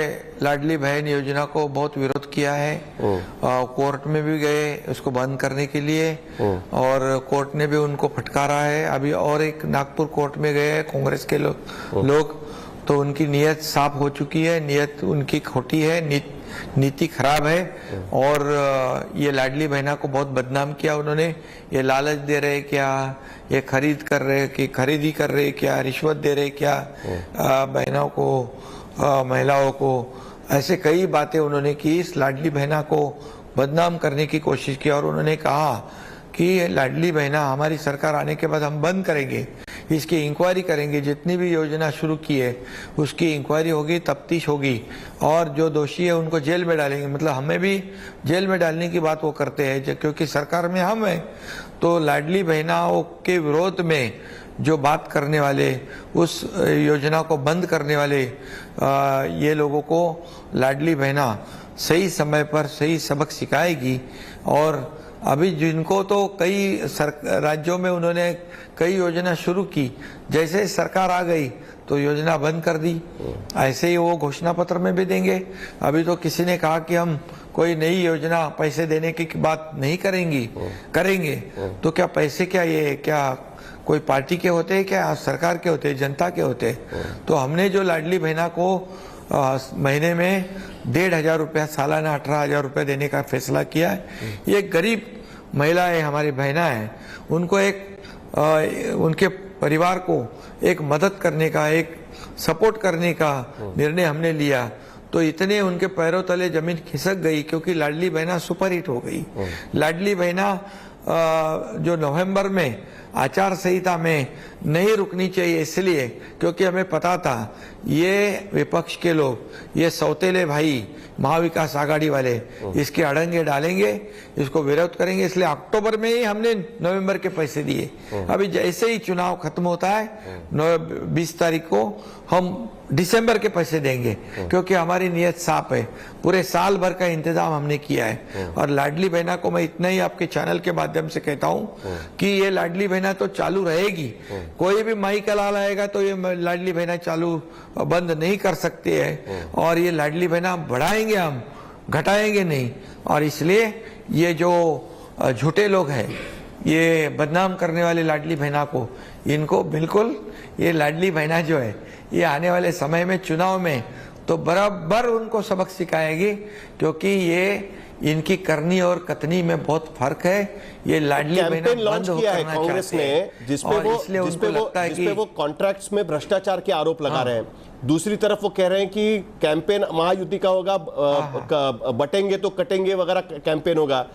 लाडली बहन योजना को बहुत विरोध किया है, कोर्ट में भी गए उसको बंद करने के लिए और कोर्ट ने भी उनको फटकारा है। अभी और एक नागपुर कोर्ट में गए कांग्रेस के लोग, तो उनकी नीयत साफ हो चुकी है, नीयत उनकी खोटी है, नीति खराब है और ये लाडली बहना को बहुत बदनाम किया उन्होंने। ये लालच दे रहे क्या, ये खरीद कर रहे कि खरीदी कर रहे क्या, रिश्वत दे रहे क्या बहनों को, महिलाओं को, ऐसे कई बातें उन्होंने की। इस लाडली बहना को बदनाम करने की कोशिश की और उन्होंने कहा कि लाडली बहना हमारी सरकार आने के बाद हम बंद करेंगे, इसकी इंक्वायरी करेंगे, जितनी भी योजना शुरू की है उसकी इंक्वायरी होगी, तफ्तीश होगी और जो दोषी है उनको जेल में डालेंगे। मतलब हमें भी जेल में डालने की बात वो करते हैं क्योंकि सरकार में हम हैं। तो लाडली बहनाओं के विरोध में जो बात करने वाले, उस योजना को बंद करने वाले ये लोगों को लाडली बहना सही समय पर सही सबक सिखाएगी। और अभी जिनको तो कई राज्यों में उन्होंने कई योजना शुरू की, जैसे सरकार आ गई तो योजना बंद कर दी। ऐसे ही वो घोषणा पत्र में भी देंगे। अभी तो किसी ने कहा कि हम कोई नई योजना पैसे देने की बात नहीं करेंगे। तो क्या पैसे क्या ये क्या कोई पार्टी के होते हैं, क्या सरकार के होते हैं, जनता के होते हैं? तो हमने जो लाडली बहना को महीने में 1,500 रुपया, सालाना 18,000 रुपया देने का फैसला किया है। ये गरीब महिलाएं हमारी बहना है, उनको उनके परिवार को एक मदद करने का, एक सपोर्ट करने का निर्णय हमने लिया। तो इतने उनके पैरों तले जमीन खिसक गई क्योंकि लाडली बहना सुपरहिट हो गई। लाडली बहना जो नवंबर में आचार संहिता में नहीं रुकनी चाहिए, इसलिए क्योंकि हमें पता था ये विपक्ष के लोग, ये सौतेले भाई महाविकास आघाड़ी वाले इसके अड़ंगे डालेंगे, इसको विरोध करेंगे, इसलिए अक्टूबर में ही हमने नवंबर के पैसे दिए। अभी जैसे ही चुनाव खत्म होता है 20 तारीख को हम दिसंबर के पैसे देंगे क्योंकि हमारी नीयत साफ है। पूरे साल भर का इंतजाम हमने किया है। और लाडली बहना को मैं इतना ही आपके चैनल के माध्यम से कहता हूँ कि ये लाडली बहना तो चालू रहेगी। कोई भी माई का लाल आएगा तो ये लाडली बहना चालू बंद नहीं कर सकते हैं और ये लाडली बहना बढ़ाएंगे, हम घटाएंगे नहीं। और इसलिए ये जो झूठे लोग हैं, ये बदनाम करने वाले लाडली बहना को, इनको बिल्कुल ये लाडली बहना जो है ये आने वाले समय में चुनाव में तो बराबर उनको सबक सिखाएगी क्योंकि ये इनकी करनी और कथनी में बहुत फर्क है। ये लाडली बहना लॉन्च किया है कांग्रेस ने, जिसपे वो कॉन्ट्रैक्ट्स में भ्रष्टाचार के आरोप लगा रहे हैं। दूसरी तरफ वो कह रहे हैं कि कैंपेन महायुति का होगा, बटेंगे तो कटेंगे वगैरह कैंपेन होगा।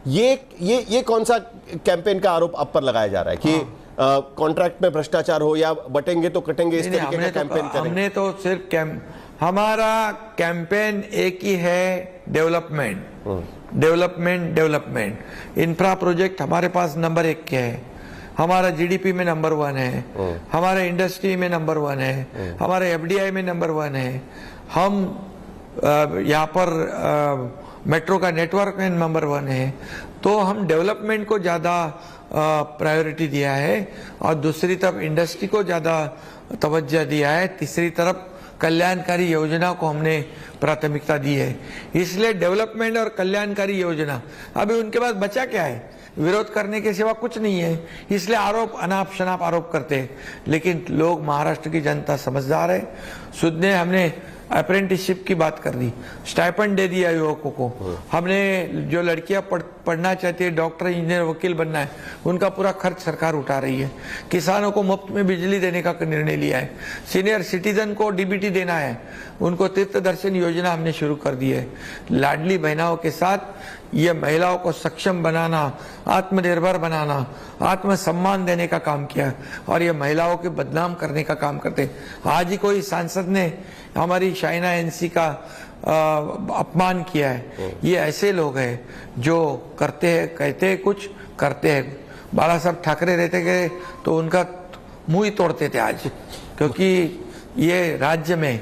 ये कौन सा कैंपेन का आरोप आप पर लगाया जा रहा है कि कॉन्ट्रैक्ट में भ्रष्टाचार हो या बटेंगे तो कटेंगे, इस तरीके का कैंपेन करेंगे? हमने तो सिर्फ हमारा कैंपेन एक ही है, development development development. Infra project हमारे पास नंबर 1 के है, हमारा जीडीपी में नंबर 1 है, हमारे इंडस्ट्री में नंबर 1 है, हमारे एफडीआई में नंबर 1 है, हम यहाँ पर मेट्रो का नेटवर्क में नंबर 1 है। तो हम डेवलपमेंट को ज़्यादा प्रायोरिटी दिया है और दूसरी तरफ इंडस्ट्री को ज़्यादा तवज्जो दिया है, तीसरी तरफ कल्याणकारी योजना को हमने प्राथमिकता दी है। इसलिए डेवलपमेंट और कल्याणकारी योजना, अभी उनके पास बचा क्या है? विरोध करने के सिवा कुछ नहीं है, इसलिए आरोप अनाप शनाप आरोप करते हैं। लेकिन लोग, महाराष्ट्र की जनता समझदार है। सुध ने हमने अप्रेंटिसशिप की बात कर दी, स्टाइपेंड दे दिया युवकों को। हमने जो लड़कियां पढ़ना चाहती है, डॉक्टर, इंजीनियर, वकील बनना है, उनका पूरा खर्च सरकार उठा रही है। किसानों को मुफ्त में बिजली देने का निर्णय लिया है। सीनियर सिटीजन को डीबीटी देना है, उनको तीर्थ दर्शन योजना हमने शुरू कर दी है। लाडली बहनाओं के साथ ये महिलाओं को सक्षम बनाना, आत्मनिर्भर बनाना, आत्मसम्मान देने का काम किया और ये महिलाओं के बदनाम करने का काम करते। आज ही कोई सांसद ने हमारी शाइना एनसी का अपमान किया है। ये ऐसे लोग हैं जो करते हैं, कहते हैं कुछ, करते हैं। बाला साहब ठाकरे रहते गए तो उनका मुंह ही तोड़ते थे आज, क्योंकि ये राज्य में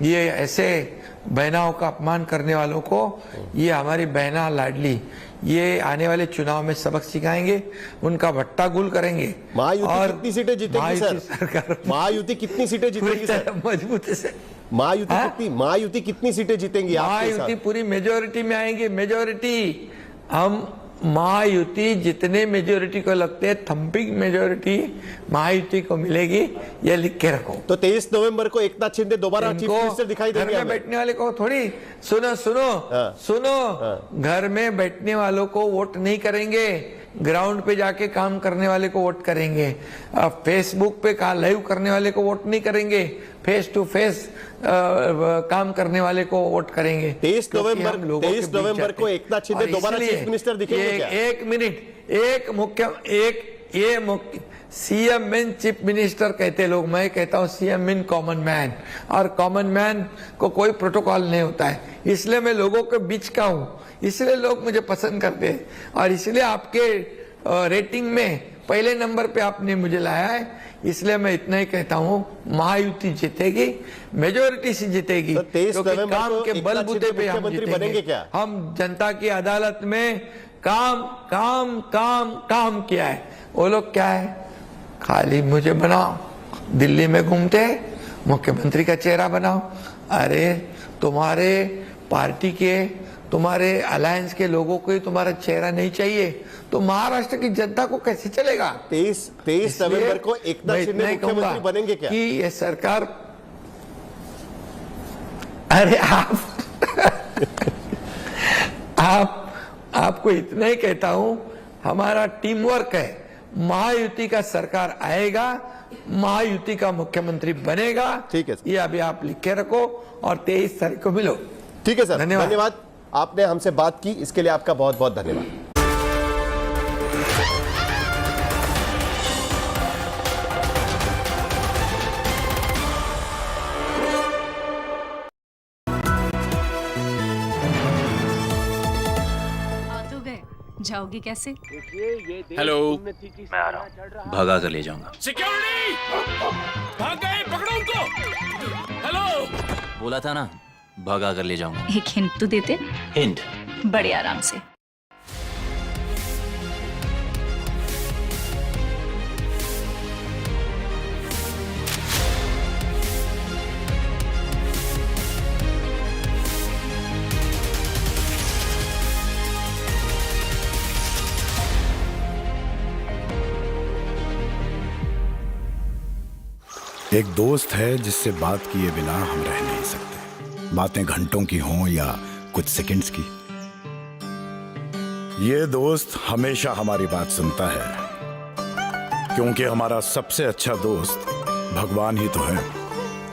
ये ऐसे बहनाओं का अपमान करने वालों को, ये हमारी बहना लाडली, ये आने वाले चुनाव में सबक सिखाएंगे, उनका भट्टा गुल करेंगे। महायुति कितनी सीटें जीतेगी सर? सरकार महायुति कितनी सीटें जीतेगी सर? मजबूती से महायुति कितनी सीटें जीतेंगी? महायुति पूरी मेजोरिटी में आएंगे। मेजोरिटी हम महायुति जितने मेजोरिटी को लगते हैं, थम्पिंग मेजोरिटी महायुति को मिलेगी, ये लिख के रखो। तो 23 नवंबर को एकनाथ शिंदे दोबारा चीफ मिनिस्टर दिखाई देंगे? घर में बैठने वाले को थोड़ी, सुनो, घर में बैठने वालों को वोट नहीं करेंगे, ग्राउंड पे जाके काम करने वाले को वोट करेंगे। फेसबुक पे लाइव करने वाले को वोट नहीं करेंगे, फेस टू फेस काम करने वाले को वोट करेंगे। 23 नवंबर को एकनाथ शिंदे दोबारा चीफ मिनिस्टर दिखेंगे क्या? एक मिनट, ये सीएम मीन चीफ मिनिस्टर कहते लोग, मैं कहता हूँ सीएम मीन कॉमन मैन, और कॉमन मैन को कोई प्रोटोकॉल नहीं होता है। इसलिए मैं लोगों के बीच का हूँ, इसलिए लोग मुझे पसंद करते हैं और इसलिए आपके रेटिंग में पहले नंबर पे आपने मुझे लाया है। इसलिए मैं इतना ही कहता हूँ, महायुति जीतेगी, मेजोरिटी से जीतेगी, क्योंकि काम के बलबूते पे हम जीतेंगे। क्या हम जनता की अदालत में काम काम काम काम किया है। वो लोग क्या है, खाली मुझे बनाओ, दिल्ली में घूमते मुख्यमंत्री का चेहरा बनाओ। अरे तुम्हारे पार्टी के, तुम्हारे अलायंस के लोगों को ही तुम्हारा चेहरा नहीं चाहिए तो महाराष्ट्र की जनता को कैसे चलेगा? 23 नवंबर को एकनाथ शिंदे मुख्यमंत्री बनेंगे क्या? कि ये सरकार, अरे आपको इतना ही कहता हूं, हमारा टीम वर्क है। महायुति का सरकार आएगा, महायुति का मुख्यमंत्री बनेगा। ठीक है, ये अभी आप लिख के रखो और 23 तारीख को मिलो। ठीक है सर, धन्यवाद। आपने हमसे बात की, इसके लिए आपका बहुत बहुत धन्यवाद। जाओगे कैसे? हेलो, मैं आ रहा हूँ, भगा कर ले जाऊंगा। सिक्योरिटी, भाग गए, पकड़ो उनको। हेलो, बोला था ना, भगा कर ले जाऊंगा। एक हिंट तो देते। हिंट? बड़े आराम से। एक दोस्त है जिससे बात किए बिना हम रह नहीं सकते, बातें घंटों की हों या कुछ सेकंड्स की। ये दोस्त हमेशा हमारी बात सुनता है, क्योंकि हमारा सबसे अच्छा दोस्त भगवान ही तो है।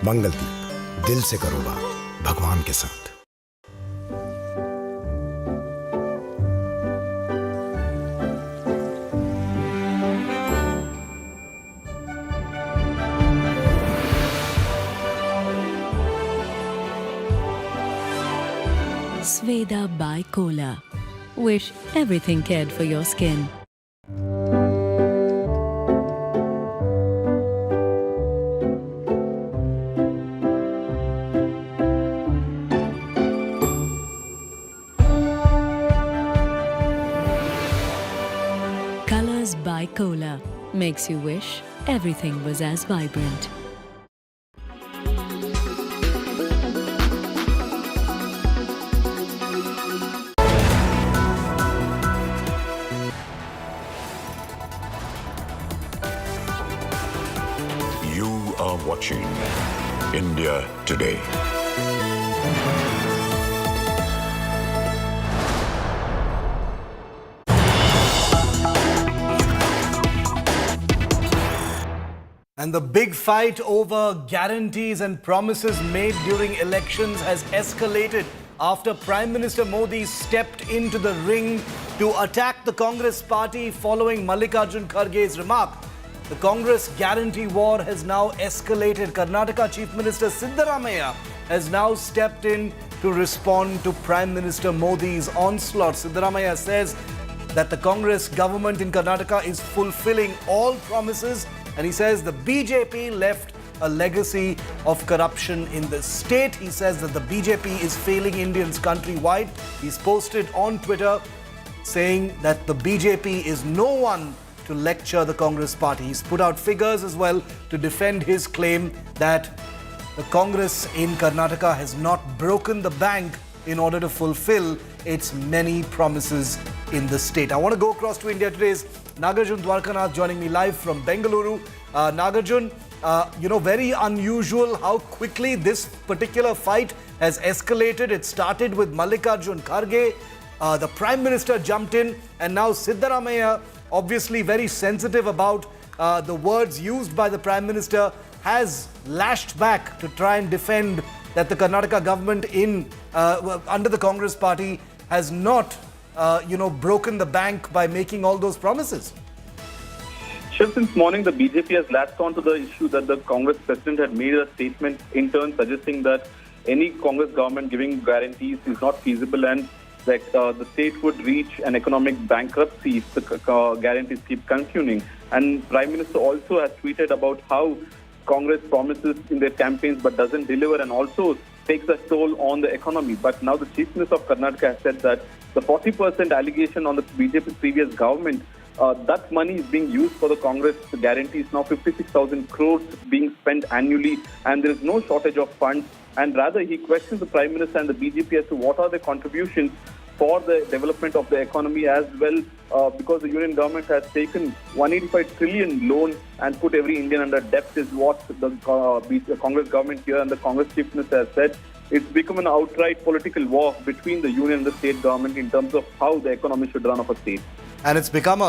मंगलदीप, दिल से करो बात भगवान के साथ। Sveda by Cola. Wish everything cared for your skin. Colors by Cola makes you wish everything was as vibrant. You are watching India Today. And the big fight over guarantees and promises made during elections has escalated after Prime Minister Modi stepped into the ring to attack the Congress party following Mallikarjun Kharge's remark. The Congress guarantee war has now escalated. Karnataka Chief Minister Siddaramaiah has now stepped in to respond to Prime Minister Modi's onslaught. Siddaramaiah says that the Congress government in Karnataka is fulfilling all promises, and he says the BJP left a legacy of corruption in the state. He says that the BJP is failing Indians countrywide. He's posted on Twitter saying that the BJP is no one to lecture the Congress party. He's put out figures as well to defend his claim that the Congress in Karnataka has not broken the bank in order to fulfill its many promises in the state. I want to go across to India Today's Nagarjun Dwarkanath joining me live from Bengaluru. Nagarjun, very unusual how quickly this particular fight has escalated. It started with Mallikarjun Kharge. The Prime Minister jumped in, and now Siddaramaiah, obviously very sensitive about the words used by the Prime Minister, has lashed back to try and defend that the Karnataka government under the Congress party has not broken the bank by making all those promises. Sure, since morning the BJP has latched on to the issue that the Congress president had made a statement in turn suggesting that any Congress government giving guarantees is not feasible and that the state would reach an economic bankruptcy if the guarantees keep continuing. And Prime Minister also has tweeted about how Congress promises in their campaigns but doesn't deliver and also takes a toll on the economy. But now the Chief Minister of Karnataka has said that the 40% allegation on the BJP previous government, that money is being used for the Congress guarantees. Now 56,000 crores being spent annually and there is no shortage of funds. And rather he questions the Prime Minister and the BJP as to what are their contributions for the development of the economy as well, because the union government has taken 185 trillion loan and put every Indian under debt is what the Congress government here and the Congress Chief Minister has said. It's become an outright political war between the union and the state government in terms of how the economy should run of a state. And it's become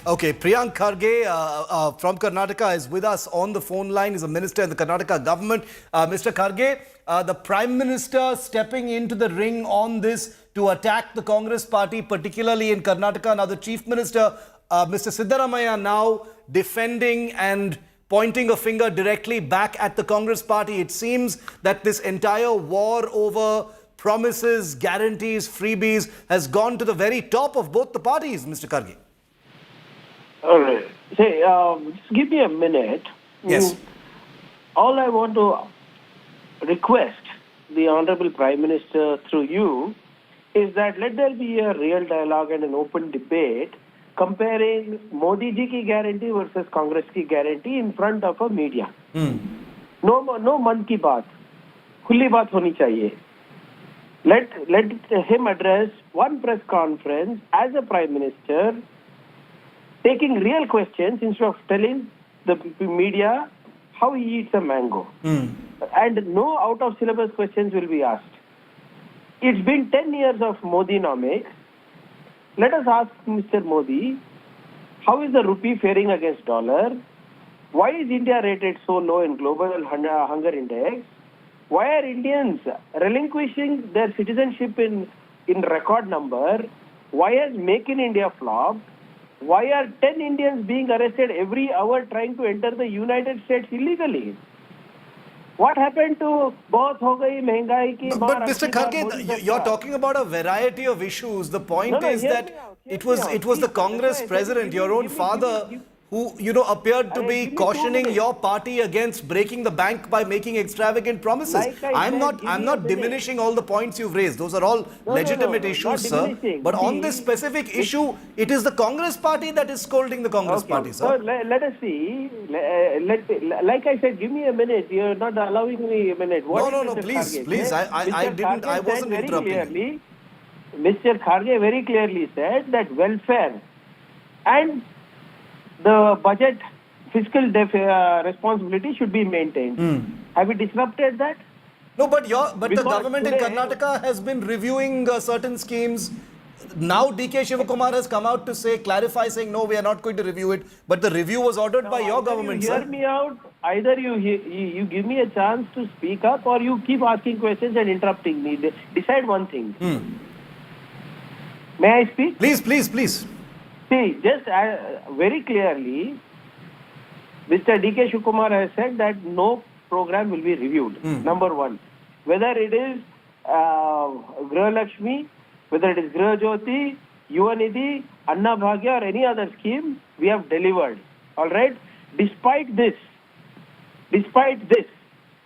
Priyank Kharge from Karnataka is with us on the phone line. He's a minister in the Karnataka government. Mr. Kharge, the Prime Minister stepping into the ring on this to attack the Congress party, particularly in Karnataka. Now the Chief Minister, Mr. Siddaramaiah, now defending and pointing a finger directly back at the Congress party. It seems that this entire war over promises, guarantees, freebies has gone to the very top of both the parties, Mr. Kharge. All right. Say, just give me a minute. Yes. All I want to request the Honorable Prime Minister through you is that let there be a real dialogue and an open debate comparing Modi ji ki guarantee versus Congress ki guarantee in front of a media. No man ki baat. Khulli baat honi chahiye. Let him address one press conference as a Prime Minister, taking real questions instead of telling the media how he eats a mango. And no out-of-syllabus questions will be asked. It's been 10 years of Modi-nomics. Let us ask Mr. Modi, how is the rupee faring against dollar? Why is India rated so low in global hunger index? Why are Indians relinquishing their citizenship in record number? Why has Make in India flopped? Why are 10 Indians being arrested every hour trying to enter the United States illegally? What happened to बहुत हो गई महंगाई की But मार Mr. अबकी बार Kharge, Modi you're सरकार? talking about a variety of issues. The point No, is hear that me out, it hear me was out. it was the Please, Congress sir, president, your own father, who appeared to be give me 2 cautioning minutes. your party against breaking the bank by making extravagant promises. Like I I'm said, give me a not minute. diminishing all the points you've raised. Those are all legitimate not issues, sir. diminishing. But on See, this specific issue, it is the Congress party that is scolding the Congress party, So sir. let us see. Like I said, give me a minute. You're not allowing me a minute. What No, did Mr. please, Kharge please. say? I Mr. didn't. Kharge I said wasn't very interrupting you. clearly. Mr. Kharge very clearly said that welfare and the budget fiscal responsibility should be maintained. Have we disrupted that? No, but the Because government today- in Karnataka has been reviewing certain schemes. Now DK Shivakumar has come out to clarify saying no, we are not going to review it. But the review was ordered by your government, You hear sir. me out. Either you give me a chance to speak up, or you keep asking questions and interrupting me. Decide one thing. May I speak? Please. See, just very clearly, Mr. DK Shivakumar has said that no program will be reviewed. Number one, whether it is Griha Lakshmi, whether it is Griha Jyoti, Yuvanidhi, Anna Bhagya, or any other scheme, we have delivered. All right. Despite this,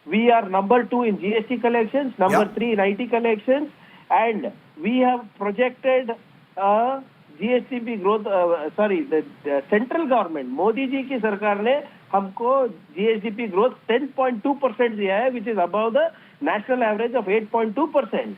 we are number 2 in GST collections, number 3 in IT collections, and we have projected GSTP growth. The central government, Modi ji ki sarkar ne हमको GSDP growth 10.2% दिया है, which is above the national average of 8.2%.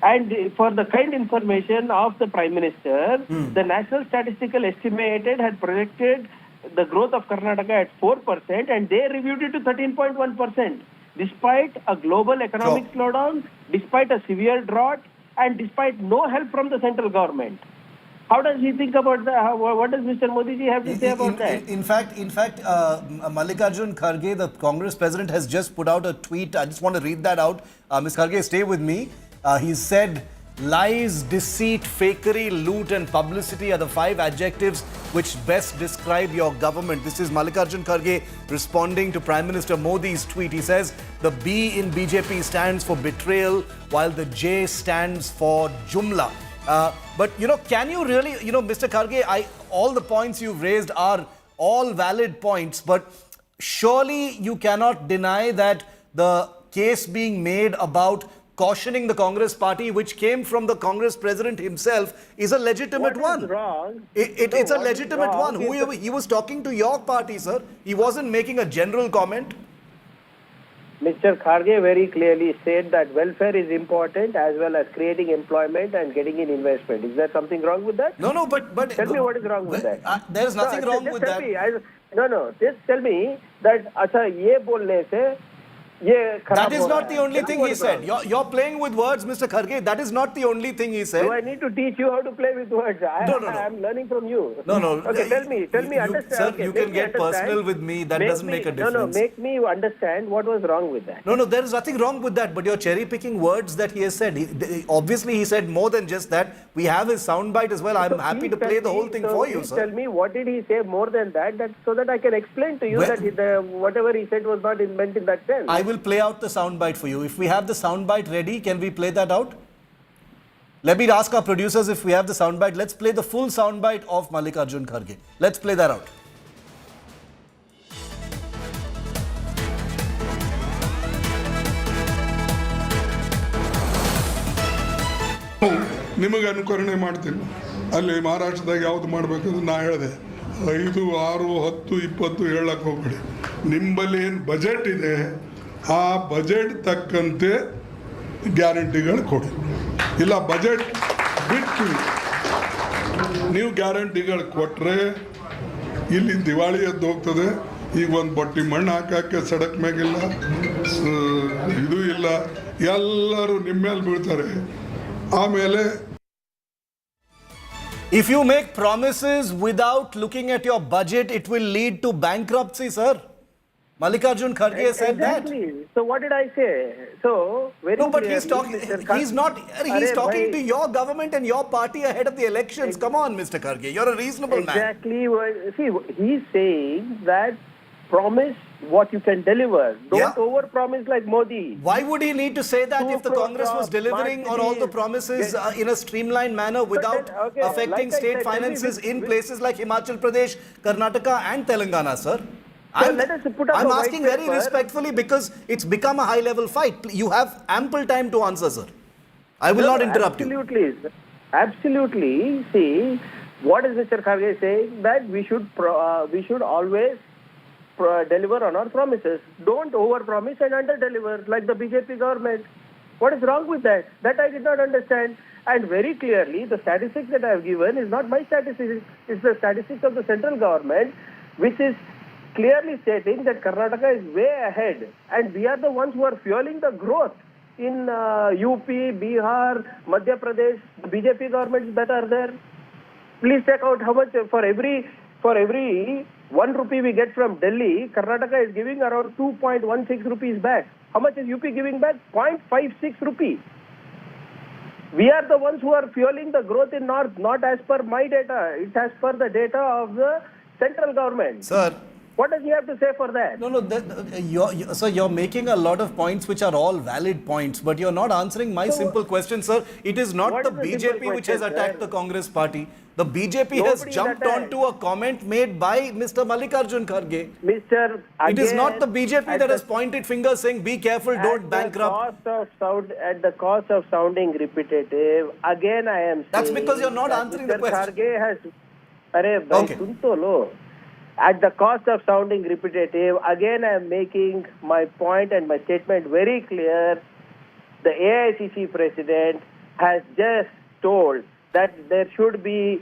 And for the kind information of the Prime Minister, the National Statistical Estimated had projected the growth of Karnataka at 4%, and they reviewed it to 13.1%, despite a global economic slowdown, despite a severe drought, and despite no help from the central government. How does he think about that? What does Mr. Modi ji have to say about that? In fact, Mallikarjun Kharge, the Congress president, has just put out a tweet. I just want to read that out. Ms. Kharge, stay with me. He said, lies, deceit, fakery, loot and publicity are the 5 adjectives which best describe your government. This is Mallikarjun Kharge responding to Prime Minister Modi's tweet. He says, the B in BJP stands for betrayal, while the J stands for Jumla. But, can you really, Mr. Kharge, all the points you've raised are all valid points, but surely you cannot deny that the case being made about cautioning the Congress party, which came from the Congress president himself, is a legitimate one. What is wrong? It's a legitimate one. He was talking to your party, sir. He wasn't making a general comment. Mr. Kharge very clearly said that welfare is important as well as creating employment and getting in investment. Is there something wrong with that? No, but tell me what is wrong with that. There is nothing wrong with that. Just tell me that अच्छा ये बोलने से That is not the only thing he said. You're playing with words, Mr. Kharge. That is not the only thing he said. Do I need to teach you how to play with words? No. I'm learning from you. No. Okay, tell me, understand. Sir, okay, you can get personal with me. That doesn't make a difference. Make me understand what was wrong with that. No, there is nothing wrong with that. But you're cherry picking words that he has said. Obviously, he said more than just that. We have his soundbite as well. I'm happy to play the whole thing for you, sir. Tell me, what did he say more than that, so that I can explain to you that whatever he said was not meant in that sense. I will play out the soundbite for you. If we have the soundbite ready, can we play that out? Let me ask our producers if we have the soundbite. Let's play the full soundbite of Mallikarjun Kharge. Let's play that out. ನಿಮಗೆ ಅನುಕರಣೆ ಮಾಡ್ತೀನಿ. ಅಲ್ಲಿ ಮಹಾರಾಷ್ಟ್ರದಾಗ ಯಾವುದು ಮಾಡಬೇಕಂದ್ರೆ ನಾ ಹೇಳಿದೆ 5, 6, 10, 20 ಹೇಳಕ್ಕೆ ಹೋಗ್ಬೇಡಿ. ನಿಮ್ಮಲ್ಲಿ ಏನು ಬಜೆಟ್ ಇದೆ ಆ ಬಜೆಟ್ ತಕ್ಕಂತೆ ಗ್ಯಾರಂಟಿಗಳು ಕೊಡಿ. ಇಲ್ಲ ಬಜೆಟ್ ಬಿಟ್ಟು ನೀವು ಗ್ಯಾರಂಟಿಗಳು ಕೊಟ್ಟರೆ ಇಲ್ಲಿ ದಿವಾಳಿ ಎದ್ದು ಹೋಗ್ತದೆ. ಈಗ ಒಂದು ಬಟ್ಟಿ ಮಣ್ಣು ಹಾಕಕ್ಕೆ ಸಡಕ್ ಮ್ಯಾಗಿಲ್ಲ, ಇದು ಇಲ್ಲ, ಎಲ್ಲರೂ ನಿಮ್ಮ ಮೇಲೆ ಬೀಳ್ತಾರೆ. ಆಮೇಲೆ If you make promises without looking at your budget, it will lead to bankruptcy, sir. Mallikarjun Kharge said that. So what did I say? So very no, but clearly, he's talking to your government and your party ahead of the elections. Come on, Mr. Kharge, you're a reasonable man. Exactly. See, he's saying that promise what you can deliver. Don't over-promise like Modi. Why would he need to say that if the Congress was delivering on all the promises in a streamlined manner without affecting state finances in places like Himachal Pradesh, Karnataka and Telangana, sir? I'm asking very respectfully because it's become a high-level fight. You have ample time to answer, sir. I will not interrupt you. Absolutely. See, what is Mr. Kharge saying? That we should always deliver on our promises. Don't over-promise and under-deliver like the BJP government. What is wrong with that? That I did not understand. And very clearly, the statistics that I have given is not my statistics. It's the statistics of the central government, which is clearly stating that Karnataka is way ahead. And we are the ones who are fueling the growth in UP, Bihar, Madhya Pradesh, the BJP governments that are there. Please check out how much for every 1 rupee we get from Delhi, Karnataka is giving around 2.16 rupees back. How much is UP giving back? 0.56 rupees. We are the ones who are fueling the growth in North, not as per my data. It's as per the data of the central government. Sir. What does he have to say for that? No, sir, you're making a lot of points which are all valid points, but you're not answering my simple question, sir. It is not the BJP which has attacked the Congress party. The BJP has jumped onto a comment made by Mr. Mallikarjun Kharge. It is not the BJP that has pointed fingers saying, be careful, don't bankrupt. At the cost of sounding repetitive, again I am saying... That's because you're not answering the question. Kharge has... At the cost of sounding repetitive, again I am making my point and my statement very clear. The AICC president has just told that there should be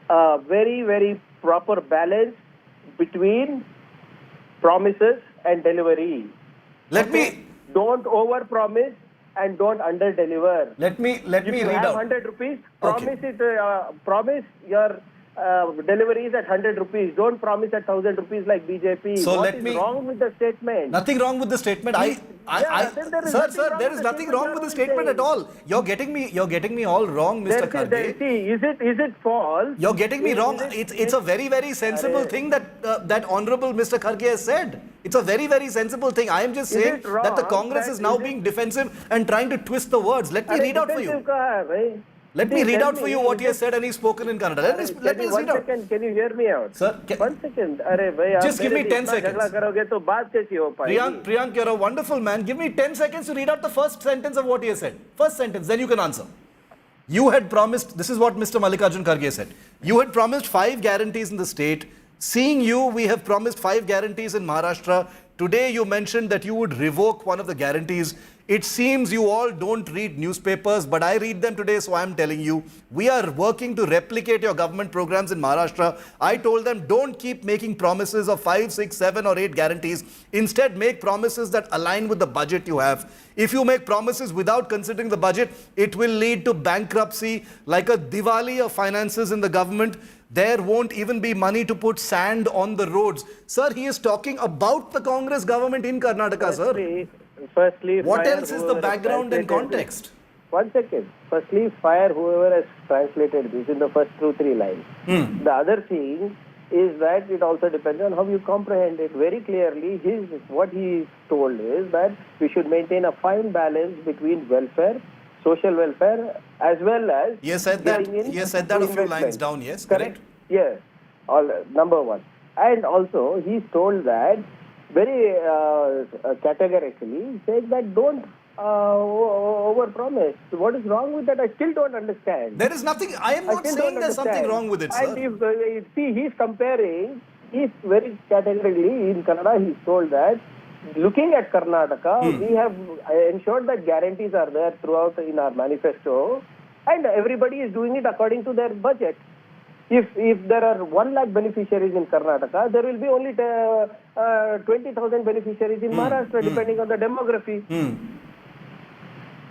a very, very proper balance between promises and delivery. Don't over-promise and don't under-deliver. Let me read out. 100 rupees, promise your deliveries at 100 rupees. Don't promise at 1,000 rupees like BJP. So what is wrong with the statement? Nothing wrong with the statement. Sir, there is nothing wrong with the statement at all. You're getting me all wrong, Mr. Kharge. See, is it false? You're getting me wrong. It's a very, very sensible thing that Honorable Mr. Kharge has said. It's a very, very sensible thing. I am just saying that the Congress is now being defensive and trying to twist the words. Let me read out for you. Let me read out for you what he has said and he's spoken in Kannada. Let me read out. Can you hear me out? Sir, 1 second. Just give me 10 seconds. Priyank, you're a wonderful man. Give me 10 seconds to read out the first sentence of what he has said. First sentence, then you can answer. You had promised, this is what Mr. Mallikarjun Kharge said. You had promised 5 guarantees in the state. Seeing you, we have promised 5 guarantees in Maharashtra. Today you mentioned that you would revoke one of the guarantees. It seems you all don't read newspapers, but I read them today, so I'm telling you. We are working to replicate your government programs in Maharashtra. I told them, don't keep making promises of 5, 6, 7 or 8 guarantees. Instead, make promises that align with the budget you have. If you make promises without considering the budget, it will lead to bankruptcy, like a Diwali of finances in the government. There won't even be money to put sand on the roads. Sir, he is talking about the Congress government in Karnataka, sir. Firstly, what else is the background and context? 1 second. Firstly, fire whoever has translated this in the first 2-3 lines. The other thing is that it also depends on how you comprehend it. Very clearly, what he told is that we should maintain a fine balance between welfare, social welfare, as well as... He said that a few lines down, yes? Correct? Yes. Number 1. And also, he's told that very categorically, saying that don't over-promise. What is wrong with that? I still don't understand. There is nothing, I am not saying there's something wrong with it, sir. And he's comparing, he's very categorically, in Kannada, he's told that, looking at Karnataka, we have ensured that guarantees are there throughout in our manifesto, and everybody is doing it according to their budget. If there are 1 lakh beneficiaries in Karnataka, there will be only 20,000 beneficiaries in Maharashtra, depending on the demography.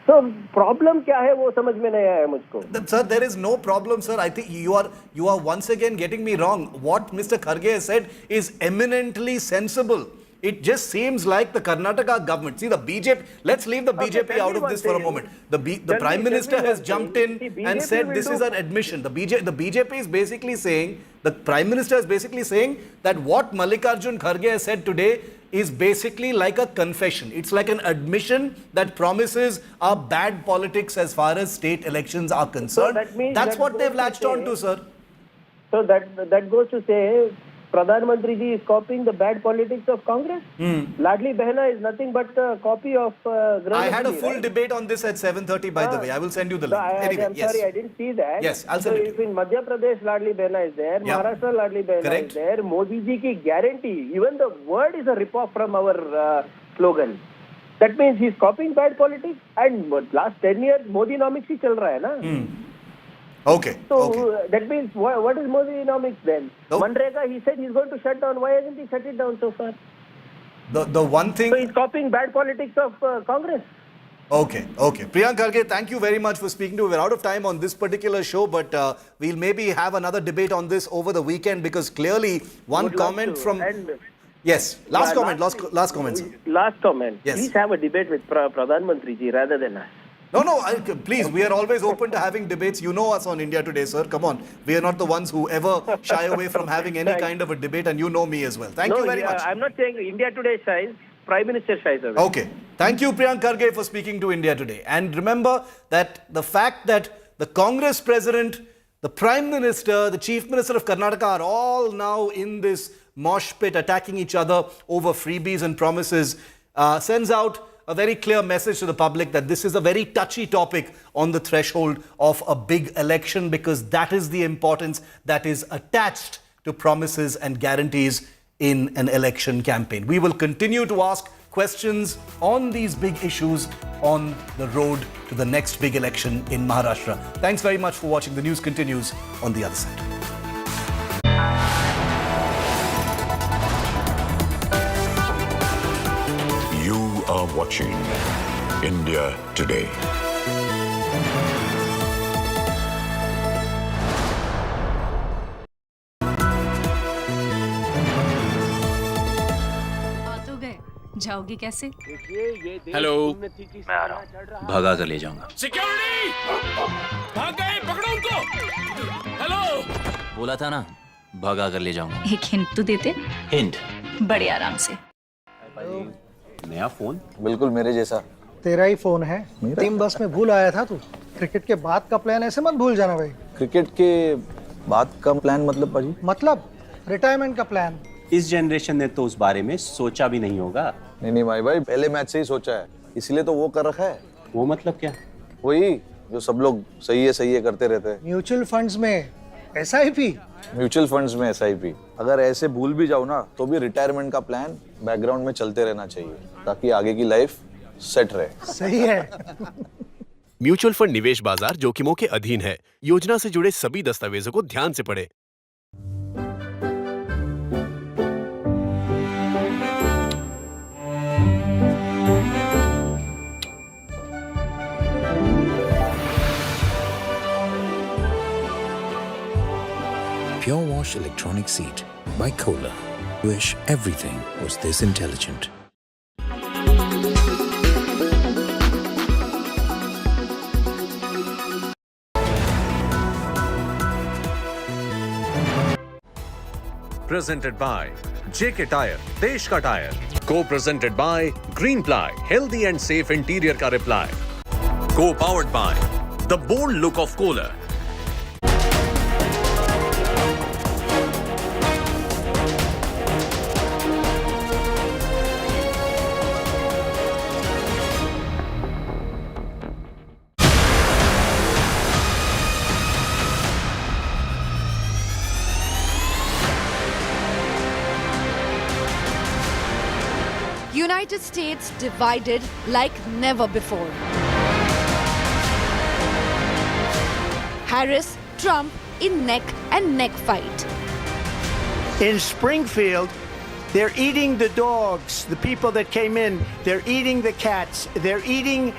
So, problem क्या है वो समझ में नहीं आया मुझको. Sir, there is no problem, sir. I think you are once again getting me wrong. What Mr. Kharge has said is eminently sensible. it just seems like the Karnataka government. See, the BJP, let's leave the BJP out of this for a moment. The Prime Minister has jumped in and said this is an admission. The BJP is basically saying, the Prime Minister is basically saying that what Mallikarjun Kharge has said today is basically like a confession. It's like an admission that promises are bad politics as far as state elections are concerned. So that's what they've latched on to, sir. So that goes to say, Pradhan Mantri ji is copying the bad politics of Congress. Ladli Behna is nothing but a copy of I had a full debate on this at 7:30, by the way. I will send you the link. Anyway, I'm sorry, I didn't see that. Yes, I'll send it. If in Madhya Pradesh Ladli Behna is there, Maharashtra Ladli Behna is there, Modi ji ki guarantee, even the word is a rip-off from our slogan. That means he's copying bad politics, and last 10 years Modi-nomics ही चल रहा है ना. Okay. So that means what is Modi-nomics then? Manrega, he said he's going to shut down. Why hasn't he shut it down so far? The one thing... So he's copying bad politics of Congress. Okay. Priyank Kharge, thank you very much for speaking to me. We're out of time on this particular show, but we'll maybe have another debate on this over the weekend, because clearly one comment from... Yes, last comment, sir. Last comment. Yes. Please have a debate with Pradhan Mantri ji rather than us. No, please, we are always open to having debates. You know us on India Today, sir. Come on. We are not the ones who ever shy away from having any kind of a debate, and you know me as well. Thank you very much. I'm not saying India Today shies. Prime Minister shies away. Okay. Thank you, Priyank Kharge, for speaking to India Today. And remember that the fact that the Congress President, the Prime Minister, the Chief Minister of Karnataka are all now in this mosh pit attacking each other over freebies and promises sends out a very clear message to the public that this is a very touchy topic on the threshold of a big election, because that is the importance that is attached to promises and guarantees in an election campaign. We will continue to ask questions on these big issues on the road to the next big election in Maharashtra. Thanks very much for watching. The news continues on the other side. You are watching India Today. जाओगे कैसे? Hello, मैं आ रहा हूँ। भगा कर ले जाऊंगा। Security! भाग गए, पकड़ो उनको! हेलो! बोला था ना, भगा कर ले जाऊंगा। एक हिंट तो देते? हिंट? बड़े आराम से। नया फोन? बिल्कुल मेरे जैसा। तेरा ही फोन है। टीम बस में भूल आया था तू। क्रिकेट के बाद का प्लान ऐसे मत भूल जाना भाई। क्रिकेट के बाद का प्लान मतलब पाजी? मतलब रिटायरमेंट का प्लान। इस जनरेशन ने तो उस बारे में सोचा भी नहीं होगा। नहीं भाई पहले मैच से ही सोचा है, इसलिए तो वो कर रखा है। वो मतलब क्या? वही जो सब लोग सही है करते रहते हैं। म्यूचुअल फंड्स में SIP। म्यूचुअल फंड्स में SIP। अगर ऐसे भूल भी जाओ ना तो भी रिटायरमेंट का प्लान बैकग्राउंड में चलते रहना चाहिए, ताकि आगे की लाइफ सेट रहे। सही है। म्यूचुअल फंड निवेश बाजार जोखिमों के अधीन है। योजना से जुड़े सभी दस्तावेजों को ध्यान से पढ़ें। Pure Wash Electronic Seat by Kohler. Wish everything was this intelligent. Presented by JK Tyre, Desh Ka Tyre. Co-presented by Green Ply, healthy and safe interior ka reply. Co-powered by the bold look of Kohler. United States divided like never before. Harris, Trump in neck and neck fight. In Springfield, they're eating the dogs, the people that came in. They're eating the cats. They're eating